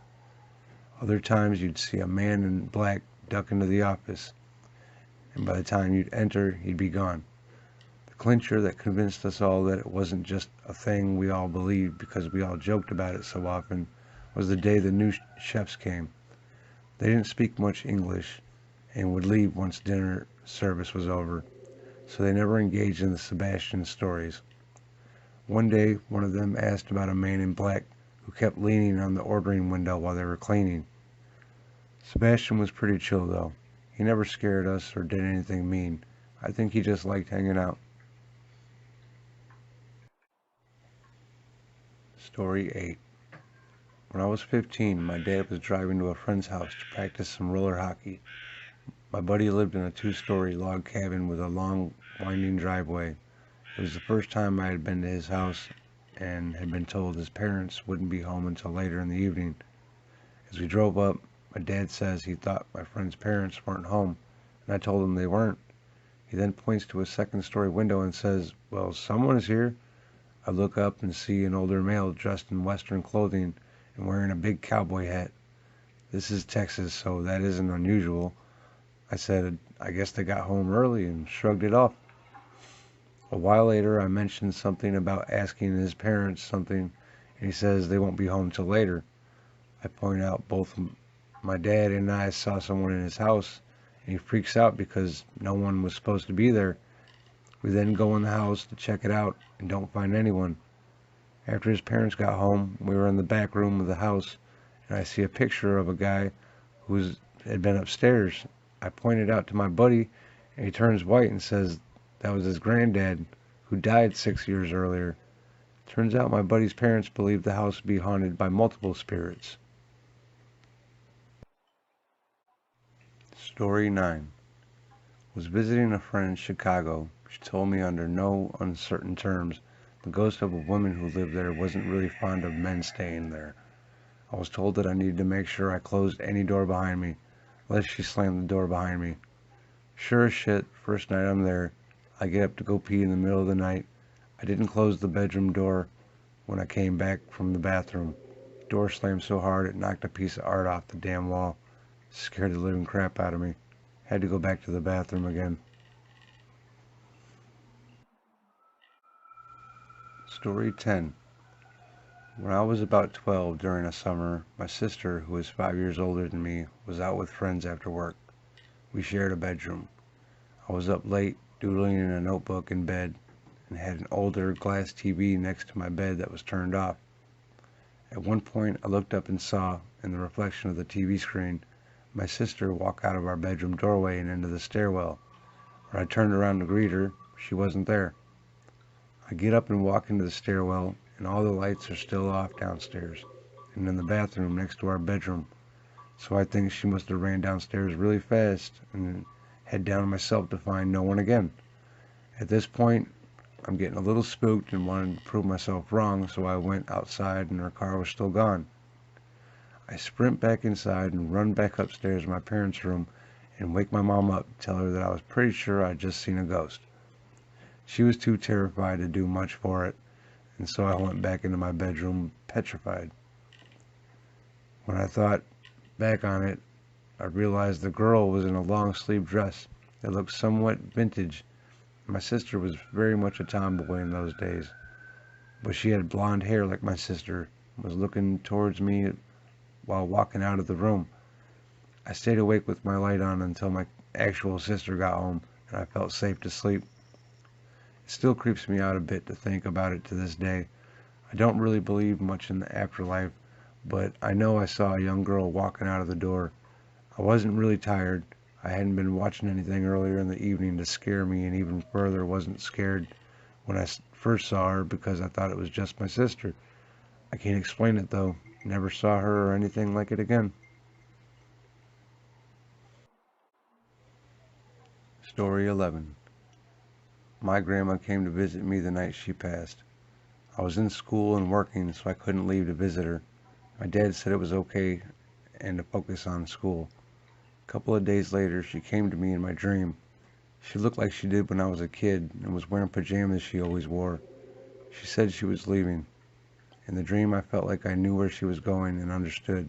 Other times you'd see a man in black duck into the office, and by the time you'd enter, he'd be gone. The clincher that convinced us all that it wasn't just a thing we all believed because we all joked about it so often was the day the new chefs came. They didn't speak much English and would leave once dinner service was over, so they never engaged in the Sebastian stories. One day, one of them asked about a man in black who kept leaning on the ordering window while they were cleaning. Sebastian was pretty chill though. He never scared us or did anything mean. I think he just liked hanging out. Story 8. When I was 15, my dad was driving to a friend's house to practice some roller hockey. My buddy lived in a 2-story log cabin with a long, winding driveway. It was the first time I had been to his house and had been told his parents wouldn't be home until later in the evening. As we drove up, my dad says he thought my friend's parents weren't home, and I told him they weren't. He then points to a 2nd-story window and says, "Well, someone is here." I look up and see an older male dressed in Western clothing and wearing a big cowboy hat. This is Texas, so that isn't unusual. I said, "I guess they got home early," and shrugged it off. A while later, I mentioned something about asking his parents something, and he says they won't be home till later. I point out both my dad and I saw someone in his house, and he freaks out because no one was supposed to be there. We then go in the house to check it out and don't find anyone. After his parents got home, we were in the back room of the house, and I see a picture of a guy who had been upstairs. I pointed out to my buddy, and he turns white and says that was his granddad, who died 6 years earlier. Turns out my buddy's parents believed the house to be haunted by multiple spirits. Story 9. Was visiting a friend in Chicago. She told me under no uncertain terms the ghost of a woman who lived there wasn't really fond of men staying there. I was told that I needed to make sure I closed any door behind me, unless she slammed the door behind me. Sure as shit, first night I'm there, I get up to go pee in the middle of the night. I didn't close the bedroom door when I came back from the bathroom. The door slammed so hard it knocked a piece of art off the damn wall. Scared the living crap out of me. Had to go back to the bathroom again. Story 10. When I was about 12 during a summer, my sister, who is 5 years older than me, was out with friends after work. We shared a bedroom. I was up late, doodling in a notebook in bed, and had an older glass TV next to my bed that was turned off. At one point, I looked up and saw, in the reflection of the TV screen, my sister walk out of our bedroom doorway and into the stairwell. When I turned around to greet her, she wasn't there. I get up and walk into the stairwell, and all the lights are still off downstairs and in the bathroom next to our bedroom. So I think she must have ran downstairs really fast and head down myself to find no one again. At this point, I'm getting a little spooked and wanted to prove myself wrong, so I went outside and her car was still gone. I sprint back inside and run back upstairs to my parents' room and wake my mom up, tell her that I was pretty sure I'd just seen a ghost. She was too terrified to do much for it, and so I went back into my bedroom petrified. When I thought back on it, I realized the girl was in a long-sleeved dress that looked somewhat vintage. My sister was very much a tomboy in those days, but she had blonde hair like my sister and was looking towards me while walking out of the room. I stayed awake with my light on until my actual sister got home and I felt safe to sleep. It still creeps me out a bit to think about it to this day. I don't really believe much in the afterlife, but I know I saw a young girl walking out of the door. I wasn't really tired. I hadn't been watching anything earlier in the evening to scare me, and even further wasn't scared when I first saw her because I thought it was just my sister. I can't explain it though. Never saw her or anything like it again. Story 11. My grandma came to visit me the night she passed. I was in school and working, so I couldn't leave to visit her. My dad said it was okay and to focus on school. A couple of days later, she came to me in my dream. She looked like she did when I was a kid and was wearing pajamas she always wore. She said she was leaving. In the dream, I felt like I knew where she was going and understood.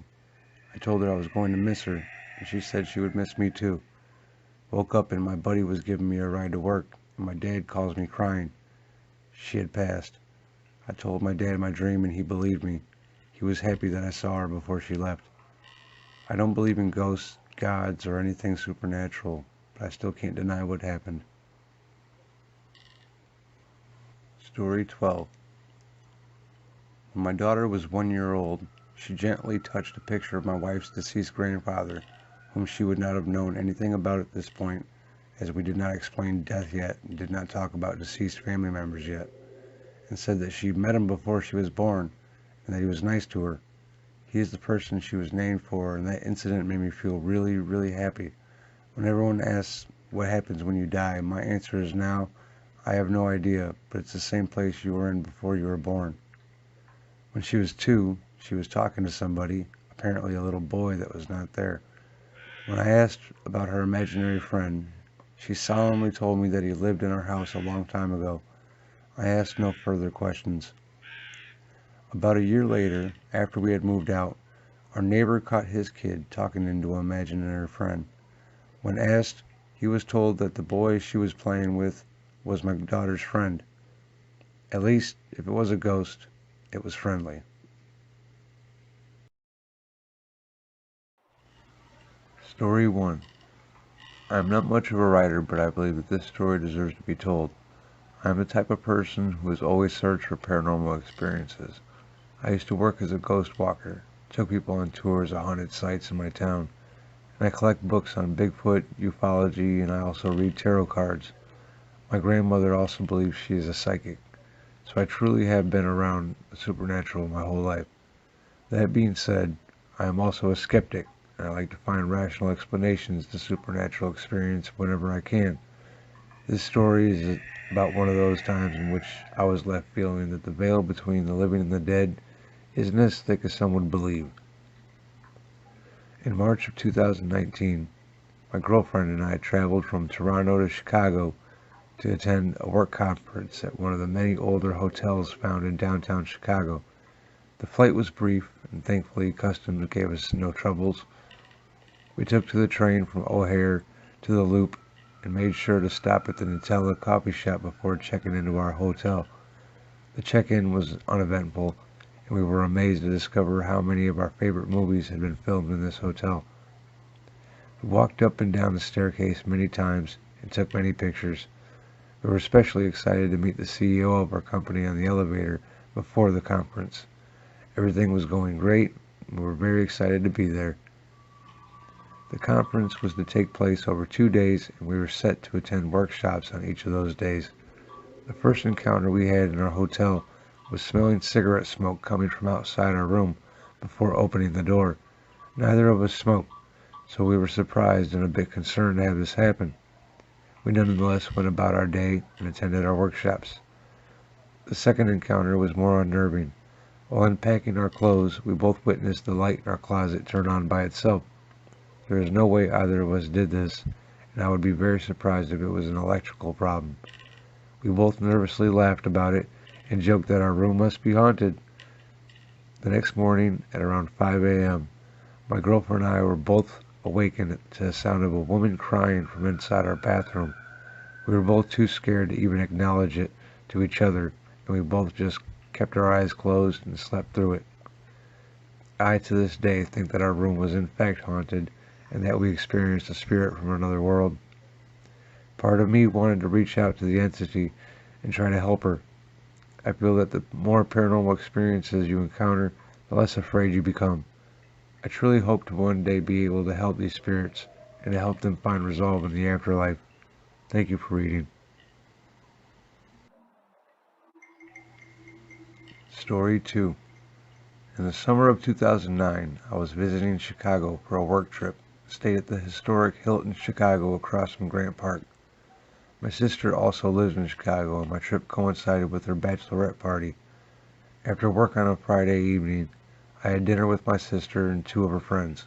I told her I was going to miss her, and she said she would miss me too. Woke up and my buddy was giving me a ride to work, and my dad calls me crying. She had passed. I told my dad my dream and he believed me. He was happy that I saw her before she left. I don't believe in ghosts, gods, or anything supernatural, but I still can't deny what happened. Story 12. When my daughter was 1 year old, she gently touched a picture of my wife's deceased grandfather, whom she would not have known anything about at this point, as we did not explain death yet and did not talk about deceased family members yet, and said that she met him before she was born and that he was nice to her. He is the person she was named for, and that incident made me feel really, really happy. When everyone asks what happens when you die, my answer is now, I have no idea, but it's the same place you were in before you were born. When she was 2, she was talking to somebody, apparently a little boy that was not there. When I asked about her imaginary friend, she solemnly told me that he lived in our house a long time ago. I asked no further questions. About a year later, after we had moved out, our neighbor caught his kid talking into an imaginary friend. When asked, he was told that the boy she was playing with was my daughter's friend. At least, if it was a ghost, it was friendly. Story 1. I am not much of a writer, but I believe that this story deserves to be told. I am the type of person who has always searched for paranormal experiences. I used to work as a ghost walker, took people on tours of haunted sites in my town, and I collect books on Bigfoot, ufology, and I also read tarot cards. My grandmother also believes she is a psychic, so I truly have been around the supernatural my whole life. That being said, I am also a skeptic, and I like to find rational explanations to supernatural experience whenever I can. This story is about one of those times in which I was left feeling that the veil between the living and the dead isn't as thick as some would believe. In March of 2019, my girlfriend and I traveled from Toronto to Chicago to attend a work conference at one of the many older hotels found in downtown Chicago. The flight was brief, and thankfully customs gave us no troubles. We took to the train from O'Hare to the Loop and made sure to stop at the Nutella coffee shop before checking into our hotel. The check-in was uneventful, and we were amazed to discover how many of our favorite movies had been filmed in this hotel. We walked up and down the staircase many times and took many pictures. We were especially excited to meet the CEO of our company on the elevator before the conference. Everything was going great, and we were very excited to be there. The conference was to take place over 2 days, and we were set to attend workshops on each of those days. The first encounter we had in our hotel was smelling cigarette smoke coming from outside our room before opening the door. Neither of us smoked, so we were surprised and a bit concerned to have this happen. We nonetheless went about our day and attended our workshops. The second encounter was more unnerving. While unpacking our clothes, we both witnessed the light in our closet turn on by itself. There is no way either of us did this, and I would be very surprised if it was an electrical problem. We both nervously laughed about it and joked that our room must be haunted. The next morning, at around 5 a.m., my girlfriend and I were both awakened to the sound of a woman crying from inside our bathroom. We were both too scared to even acknowledge it to each other, and we both just kept our eyes closed and slept through it. I, to this day, think that our room was in fact haunted, and that we experienced a spirit from another world. Part of me wanted to reach out to the entity and try to help her. I feel that the more paranormal experiences you encounter, the less afraid you become. I truly hope to one day be able to help these spirits and to help them find resolve in the afterlife. Thank you for reading. Story 2. In the summer of 2009, I was visiting Chicago for a work trip. Stayed at the historic Hilton Chicago across from Grant Park. My sister also lives in Chicago, and my trip coincided with her bachelorette party. After work on a Friday evening, I had dinner with my sister and 2 of her friends.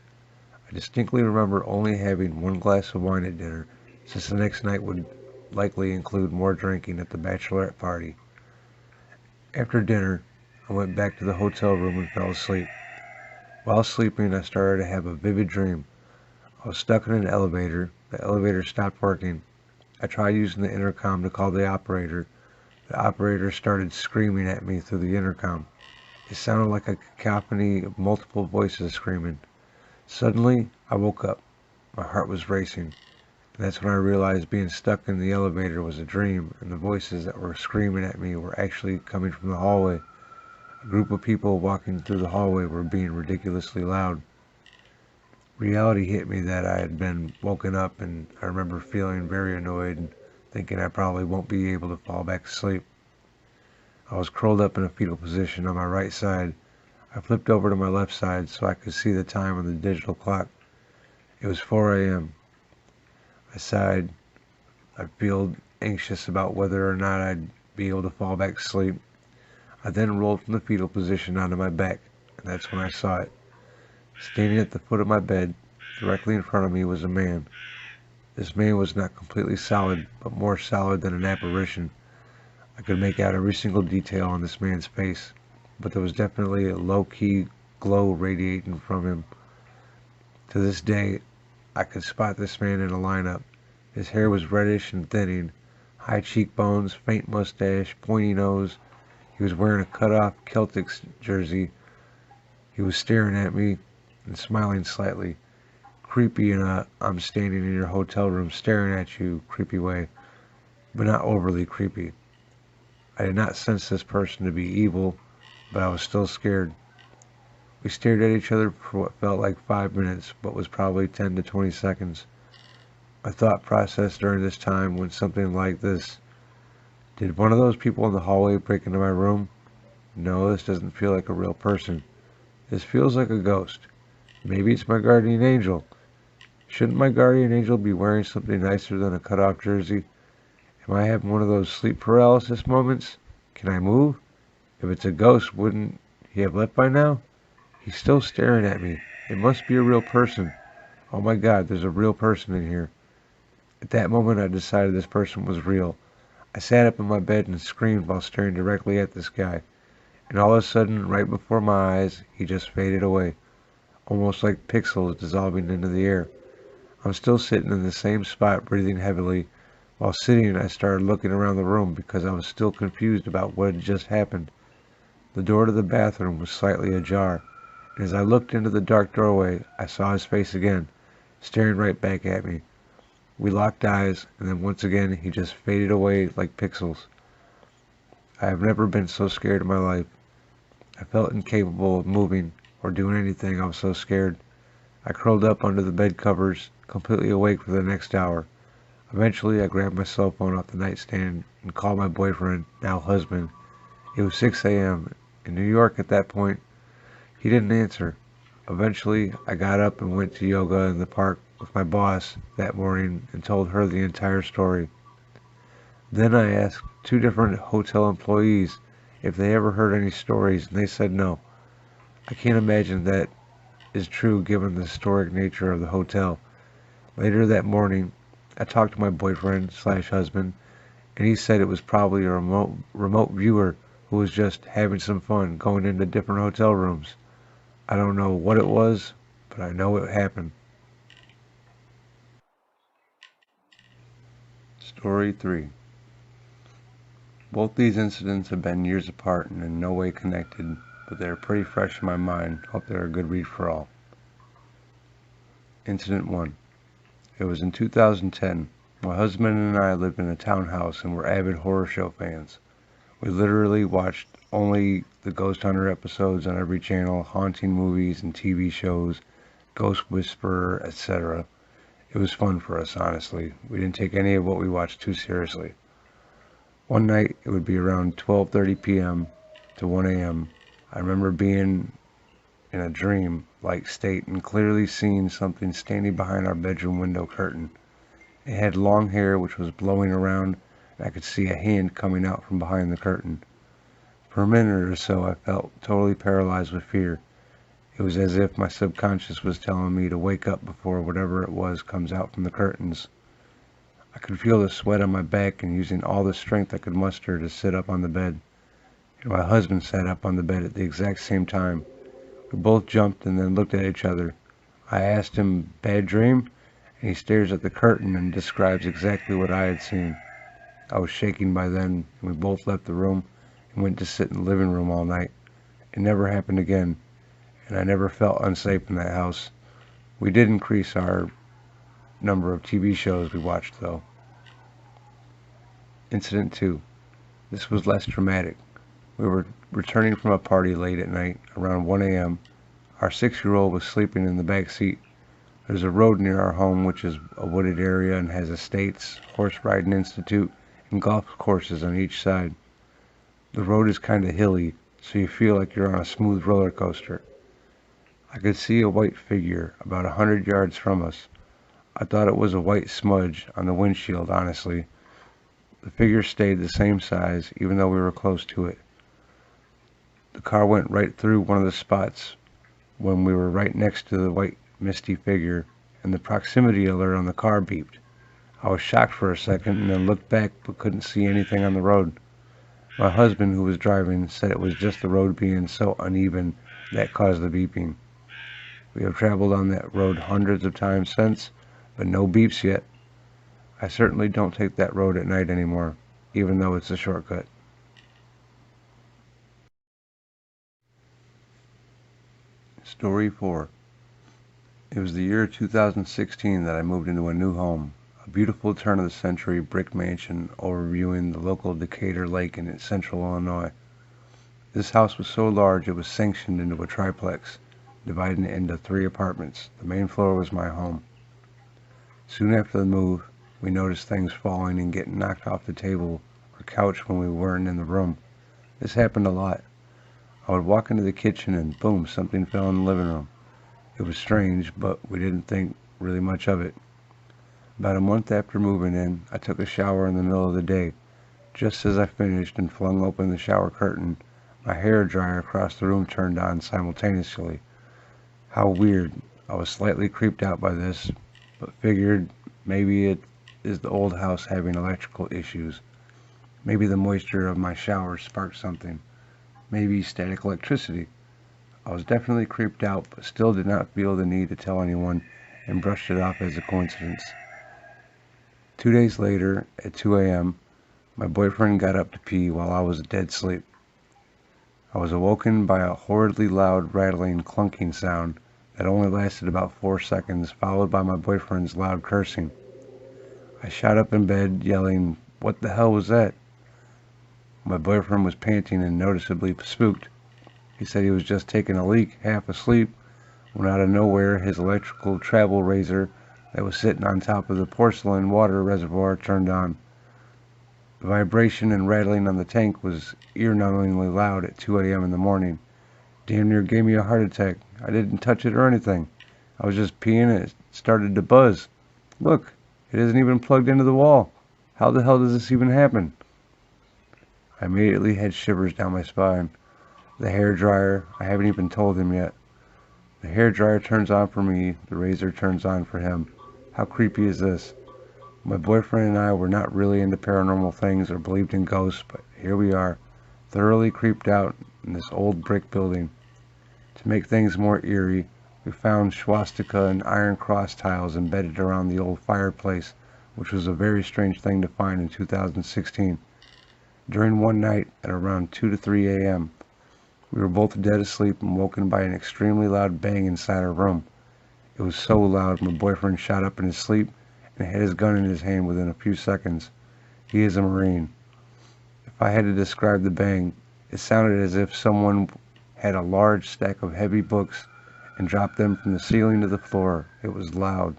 I distinctly remember only having 1 glass of wine at dinner, since the next night would likely include more drinking at the bachelorette party. After dinner, I went back to the hotel room and fell asleep. While sleeping, I started to have a vivid dream. I was stuck in an elevator. The elevator stopped working. I tried using the intercom to call the operator. The operator started screaming at me through the intercom. It sounded like a cacophony of multiple voices screaming. Suddenly, I woke up. My heart was racing. And that's when I realized being stuck in the elevator was a dream, and the voices that were screaming at me were actually coming from the hallway. A group of people walking through the hallway were being ridiculously loud. Reality hit me that I had been woken up, and I remember feeling very annoyed and thinking I probably won't be able to fall back asleep. I was curled up in a fetal position on my right side. I flipped over to my left side so I could see the time on the digital clock. It was 4 a.m. I sighed. I felt anxious about whether or not I'd be able to fall back asleep. I then rolled from the fetal position onto my back, and that's when I saw it. Standing at the foot of my bed, directly in front of me, was a man. This man was not completely solid, but more solid than an apparition. I could make out every single detail on this man's face, but there was definitely a low-key glow radiating from him. To this day, I could spot this man in a lineup. His hair was reddish and thinning, high cheekbones, faint mustache, pointy nose. He was wearing a cut-off Celtics jersey. He was staring at me and smiling slightly. Creepy in a I'm standing in your hotel room staring at you creepy way, but not overly creepy. I did not sense this person to be evil, but I was still scared. We stared at each other for what felt like 5 minutes, but was probably 10 to 20 seconds. My thought process during this time went something like this. Did one of those people in the hallway break into my room? No, this doesn't feel like a real person. This feels like a ghost. Maybe it's my guardian angel. Shouldn't my guardian angel be wearing something nicer than a cut-off jersey? Am I having one of those sleep paralysis moments? Can I move? If it's a ghost, wouldn't he have left by now? He's still staring at me. It must be a real person. Oh my God, there's a real person in here. At that moment, I decided this person was real. I sat up in my bed and screamed while staring directly at this guy. And all of a sudden, right before my eyes, he just faded away, almost like pixels dissolving into the air. I'm still sitting in the same spot, breathing heavily, While sitting, I started looking around the room because I was still confused about what had just happened. The door to the bathroom was slightly ajar, and as I looked into the dark doorway, I saw his face again, staring right back at me. We locked eyes, and then once again he just faded away like pixels. I have never been so scared in my life. I felt incapable of moving or doing anything. I was so scared. I curled up under the bed covers, completely awake for the next hour. Eventually, I grabbed my cell phone off the nightstand and called my boyfriend, now husband. It was 6 a.m. in New York at that point. He didn't answer. Eventually, I got up and went to yoga in the park with my boss that morning and told her the entire story. Then I asked two different hotel employees if they ever heard any stories, and they said no. I can't imagine that is true given the historic nature of the hotel. Later that morning, I talked to my boyfriend slash husband, and he said it was probably a remote viewer who was just having some fun going into different hotel rooms. I don't know what it was, but I know it happened. Story 3. Both these incidents have been years apart and in no way connected, but they are pretty fresh in my mind. Hope they're a good read for all. Incident 1. It was in 2010. My husband and I lived in a townhouse and were avid horror show fans. We literally watched only the Ghost Hunter episodes on every channel, haunting movies and TV shows, Ghost Whisperer, etc. It was fun for us, honestly. We didn't take any of what we watched too seriously. One night, it would be around 12:30 p.m. to 1 a.m. I remember being in a dream-like state and clearly seeing something standing behind our bedroom window curtain. It had long hair which was blowing around, and I could see a hand coming out from behind the curtain. For a minute or so, I felt totally paralyzed with fear. It was as if my subconscious was telling me to wake up before whatever it was comes out from the curtains. I could feel the sweat on my back and using all the strength I could muster to sit up on the bed. And my husband sat up on the bed at the exact same time. We both jumped and then looked at each other. I asked him, "Bad dream?" And he stares at the curtain and describes exactly what I had seen. I was shaking by then, and we both left the room and went to sit in the living room all night. It never happened again, and I never felt unsafe in that house. We did increase our number of TV shows we watched, though. Incident 2. This was less dramatic. We were returning from a party late at night, around 1 a.m. Our 6-year-old was sleeping in the back seat. There's a road near our home which is a wooded area and has estates, horse riding institute, and golf courses on each side. The road is kind of hilly, so you feel like you're on a smooth roller coaster. I could see a white figure about 100 yards from us. I thought it was a white smudge on the windshield, honestly. The figure stayed the same size, even though we were close to it. The car went right through one of the spots when we were right next to the white, misty figure, and the proximity alert on the car beeped. I was shocked for a second and then looked back but couldn't see anything on the road. My husband, who was driving, said it was just the road being so uneven that caused the beeping. We have traveled on that road hundreds of times since, but no beeps yet. I certainly don't take that road at night anymore, even though it's a shortcut. Story 4. It was the year 2016 that I moved into a new home, a beautiful turn-of-the-century brick mansion overviewing the local Decatur Lake in central Illinois. This house was so large it was sanctioned into a triplex, dividing it into 3 apartments. The main floor was my home. Soon after the move, we noticed things falling and getting knocked off the table or couch when we weren't in the room. This happened a lot. I would walk into the kitchen and boom, something fell in the living room. It was strange, but we didn't think really much of it. About a month after moving in, I took a shower in the middle of the day. Just as I finished and flung open the shower curtain, my hair dryer across the room turned on simultaneously. How weird. I was slightly creeped out by this, but figured maybe it is the old house having electrical issues. Maybe the moisture of my shower sparked something. Maybe static electricity. I was definitely creeped out, but still did not feel the need to tell anyone and brushed it off as a coincidence. 2 days later, at 2 a.m., my boyfriend got up to pee while I was dead asleep. I was awoken by a horridly loud rattling, clunking sound that only lasted about 4 seconds, followed by my boyfriend's loud cursing. I shot up in bed, yelling, "What the hell was that?" My boyfriend was panting and noticeably spooked. He said he was just taking a leak, half asleep, when out of nowhere his electrical travel razor that was sitting on top of the porcelain water reservoir turned on. The vibration and rattling on the tank was ear-numbingly loud at 2 a.m. in the morning. Damn near gave me a heart attack. I didn't touch it or anything. I was just peeing and it started to buzz. Look, it isn't even plugged into the wall. How the hell does this even happen? I immediately had shivers down my spine. The hairdryer, I haven't even told him yet. The hairdryer turns on for me, the razor turns on for him. How creepy is this? My boyfriend and I were not really into paranormal things or believed in ghosts, but here we are, thoroughly creeped out in this old brick building. To make things more eerie, we found swastika and iron cross tiles embedded around the old fireplace, which was a very strange thing to find in 2016. During one night at around 2 to 3 a.m., we were both dead asleep and woken by an extremely loud bang inside our room. It was so loud my boyfriend shot up in his sleep and had his gun in his hand within a few seconds. He is a Marine. If I had to describe the bang, it sounded as if someone had a large stack of heavy books and dropped them from the ceiling to the floor. It was loud.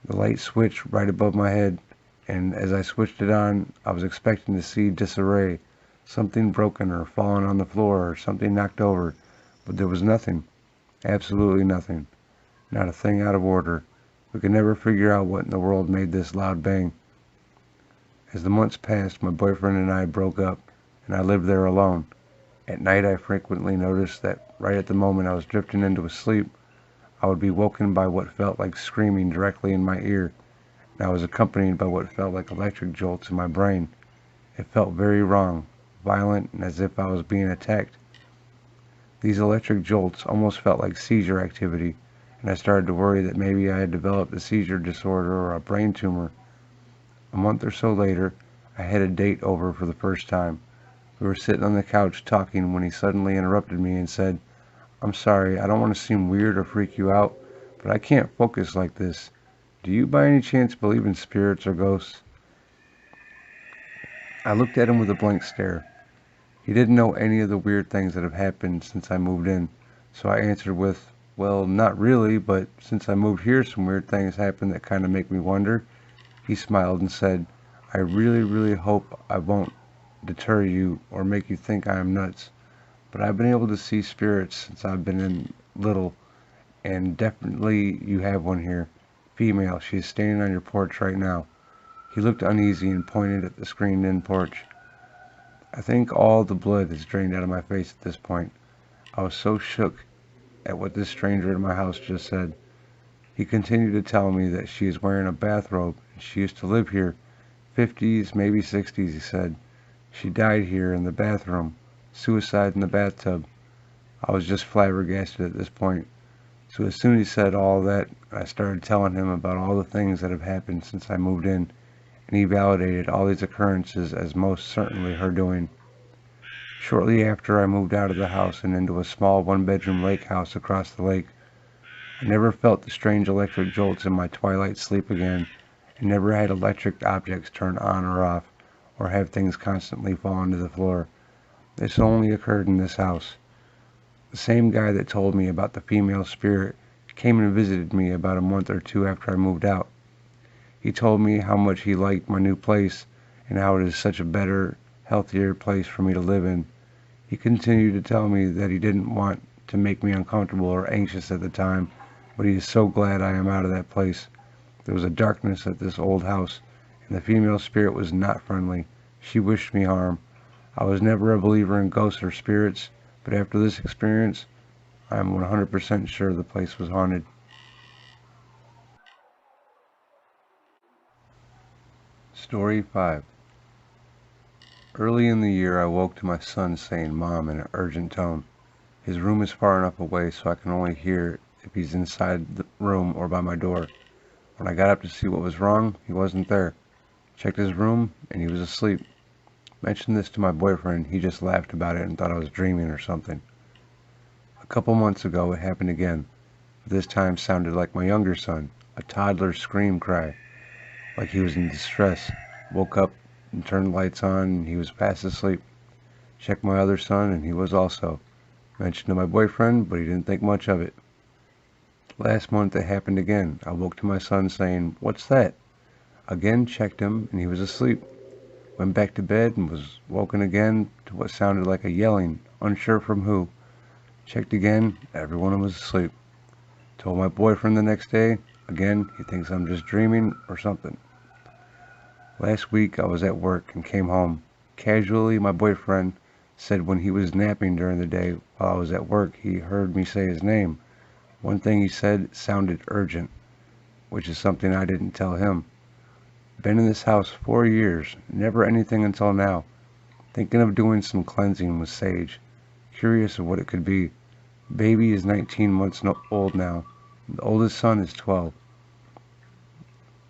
The light switched right above my head, and as I switched it on, I was expecting to see disarray, something broken or fallen on the floor or something knocked over, but there was nothing. Absolutely nothing. Not a thing out of order. We could never figure out what in the world made this loud bang. As the months passed, my boyfriend and I broke up, and I lived there alone. At night, I frequently noticed that right at the moment I was drifting into a sleep, I would be woken by what felt like screaming directly in my ear, and I was accompanied by what felt like electric jolts in my brain. It felt very wrong, violent, and as if I was being attacked. These electric jolts almost felt like seizure activity, and I started to worry that maybe I had developed a seizure disorder or a brain tumor. A month or so later, I had a date over for the first time. We were sitting on the couch talking when he suddenly interrupted me and said, "I'm sorry, I don't want to seem weird or freak you out, but I can't focus like this. Do you by any chance believe in spirits or ghosts?" I looked at him with a blank stare. He didn't know any of the weird things that have happened since I moved in, so I answered with, "Well, not really, but since I moved here some weird things happened that kind of make me wonder." He smiled and said, "I really, really hope I won't deter you or make you think I am nuts, but I've been able to see spirits since I've been in little, and definitely you have one here. Female, she is standing on your porch right now." He looked uneasy and pointed at the screened-in porch. I think all the blood has drained out of my face at this point. I was so shook at what this stranger in my house just said. He continued to tell me that she is wearing a bathrobe and she used to live here. 50s, maybe 60s, he said. She died here in the bathroom. Suicide in the bathtub. I was just flabbergasted at this point. So as soon as he said all that, I started telling him about all the things that have happened since I moved in, and he validated all these occurrences as most certainly her doing. Shortly after, I moved out of the house and into a small one-bedroom lake house across the lake. I never felt the strange electric jolts in my twilight sleep again, and never had electric objects turn on or off, or have things constantly fall onto the floor. This only occurred in this house. The same guy that told me about the female spirit came and visited me about a month or two after I moved out. He told me how much he liked my new place and how it is such a better, healthier place for me to live in. He continued to tell me that he didn't want to make me uncomfortable or anxious at the time, but he is so glad I am out of that place. There was a darkness at this old house, and the female spirit was not friendly. She wished me harm. I was never a believer in ghosts or spirits, but after this experience, I am 100% sure the place was haunted. Story 5. Early in the year, I woke to my son saying "Mom" in an urgent tone. His room is far enough away so I can only hear if he's inside the room or by my door. When I got up to see what was wrong, he wasn't there. Checked his room, and he was asleep. Mentioned this to my boyfriend. He just laughed about it and thought I was dreaming or something. A couple months ago, it happened again. This time sounded like my younger son, a toddler's scream cry, like he was in distress. Woke up and turned the lights on, and he was fast asleep. Checked my other son, and he was also. Mentioned to my boyfriend, but he didn't think much of it. Last month it happened again. I woke to my son saying, "What's that?" Again checked him, and he was asleep. Went back to bed and was woken again to what sounded like a yelling, unsure from who. Checked again, everyone was asleep. Told my boyfriend the next day. Again, he thinks I'm just dreaming or something. Last week I was at work and came home. Casually, my boyfriend said when he was napping during the day while I was at work, he heard me say his name. One thing he said sounded urgent, which is something I didn't tell him. Been in this house 4 years, never anything until now. Thinking of doing some cleansing with sage. Curious of what it could be. Baby is 19 months old now. The oldest son is 12.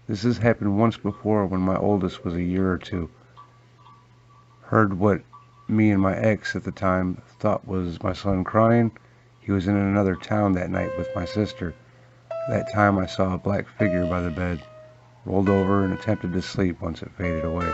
This has happened once before when my oldest was a year or two. Heard what me and my ex at the time thought was my son crying. He was in another town that night with my sister. That time I saw a black figure by the bed. Rolled over and attempted to sleep once it faded away.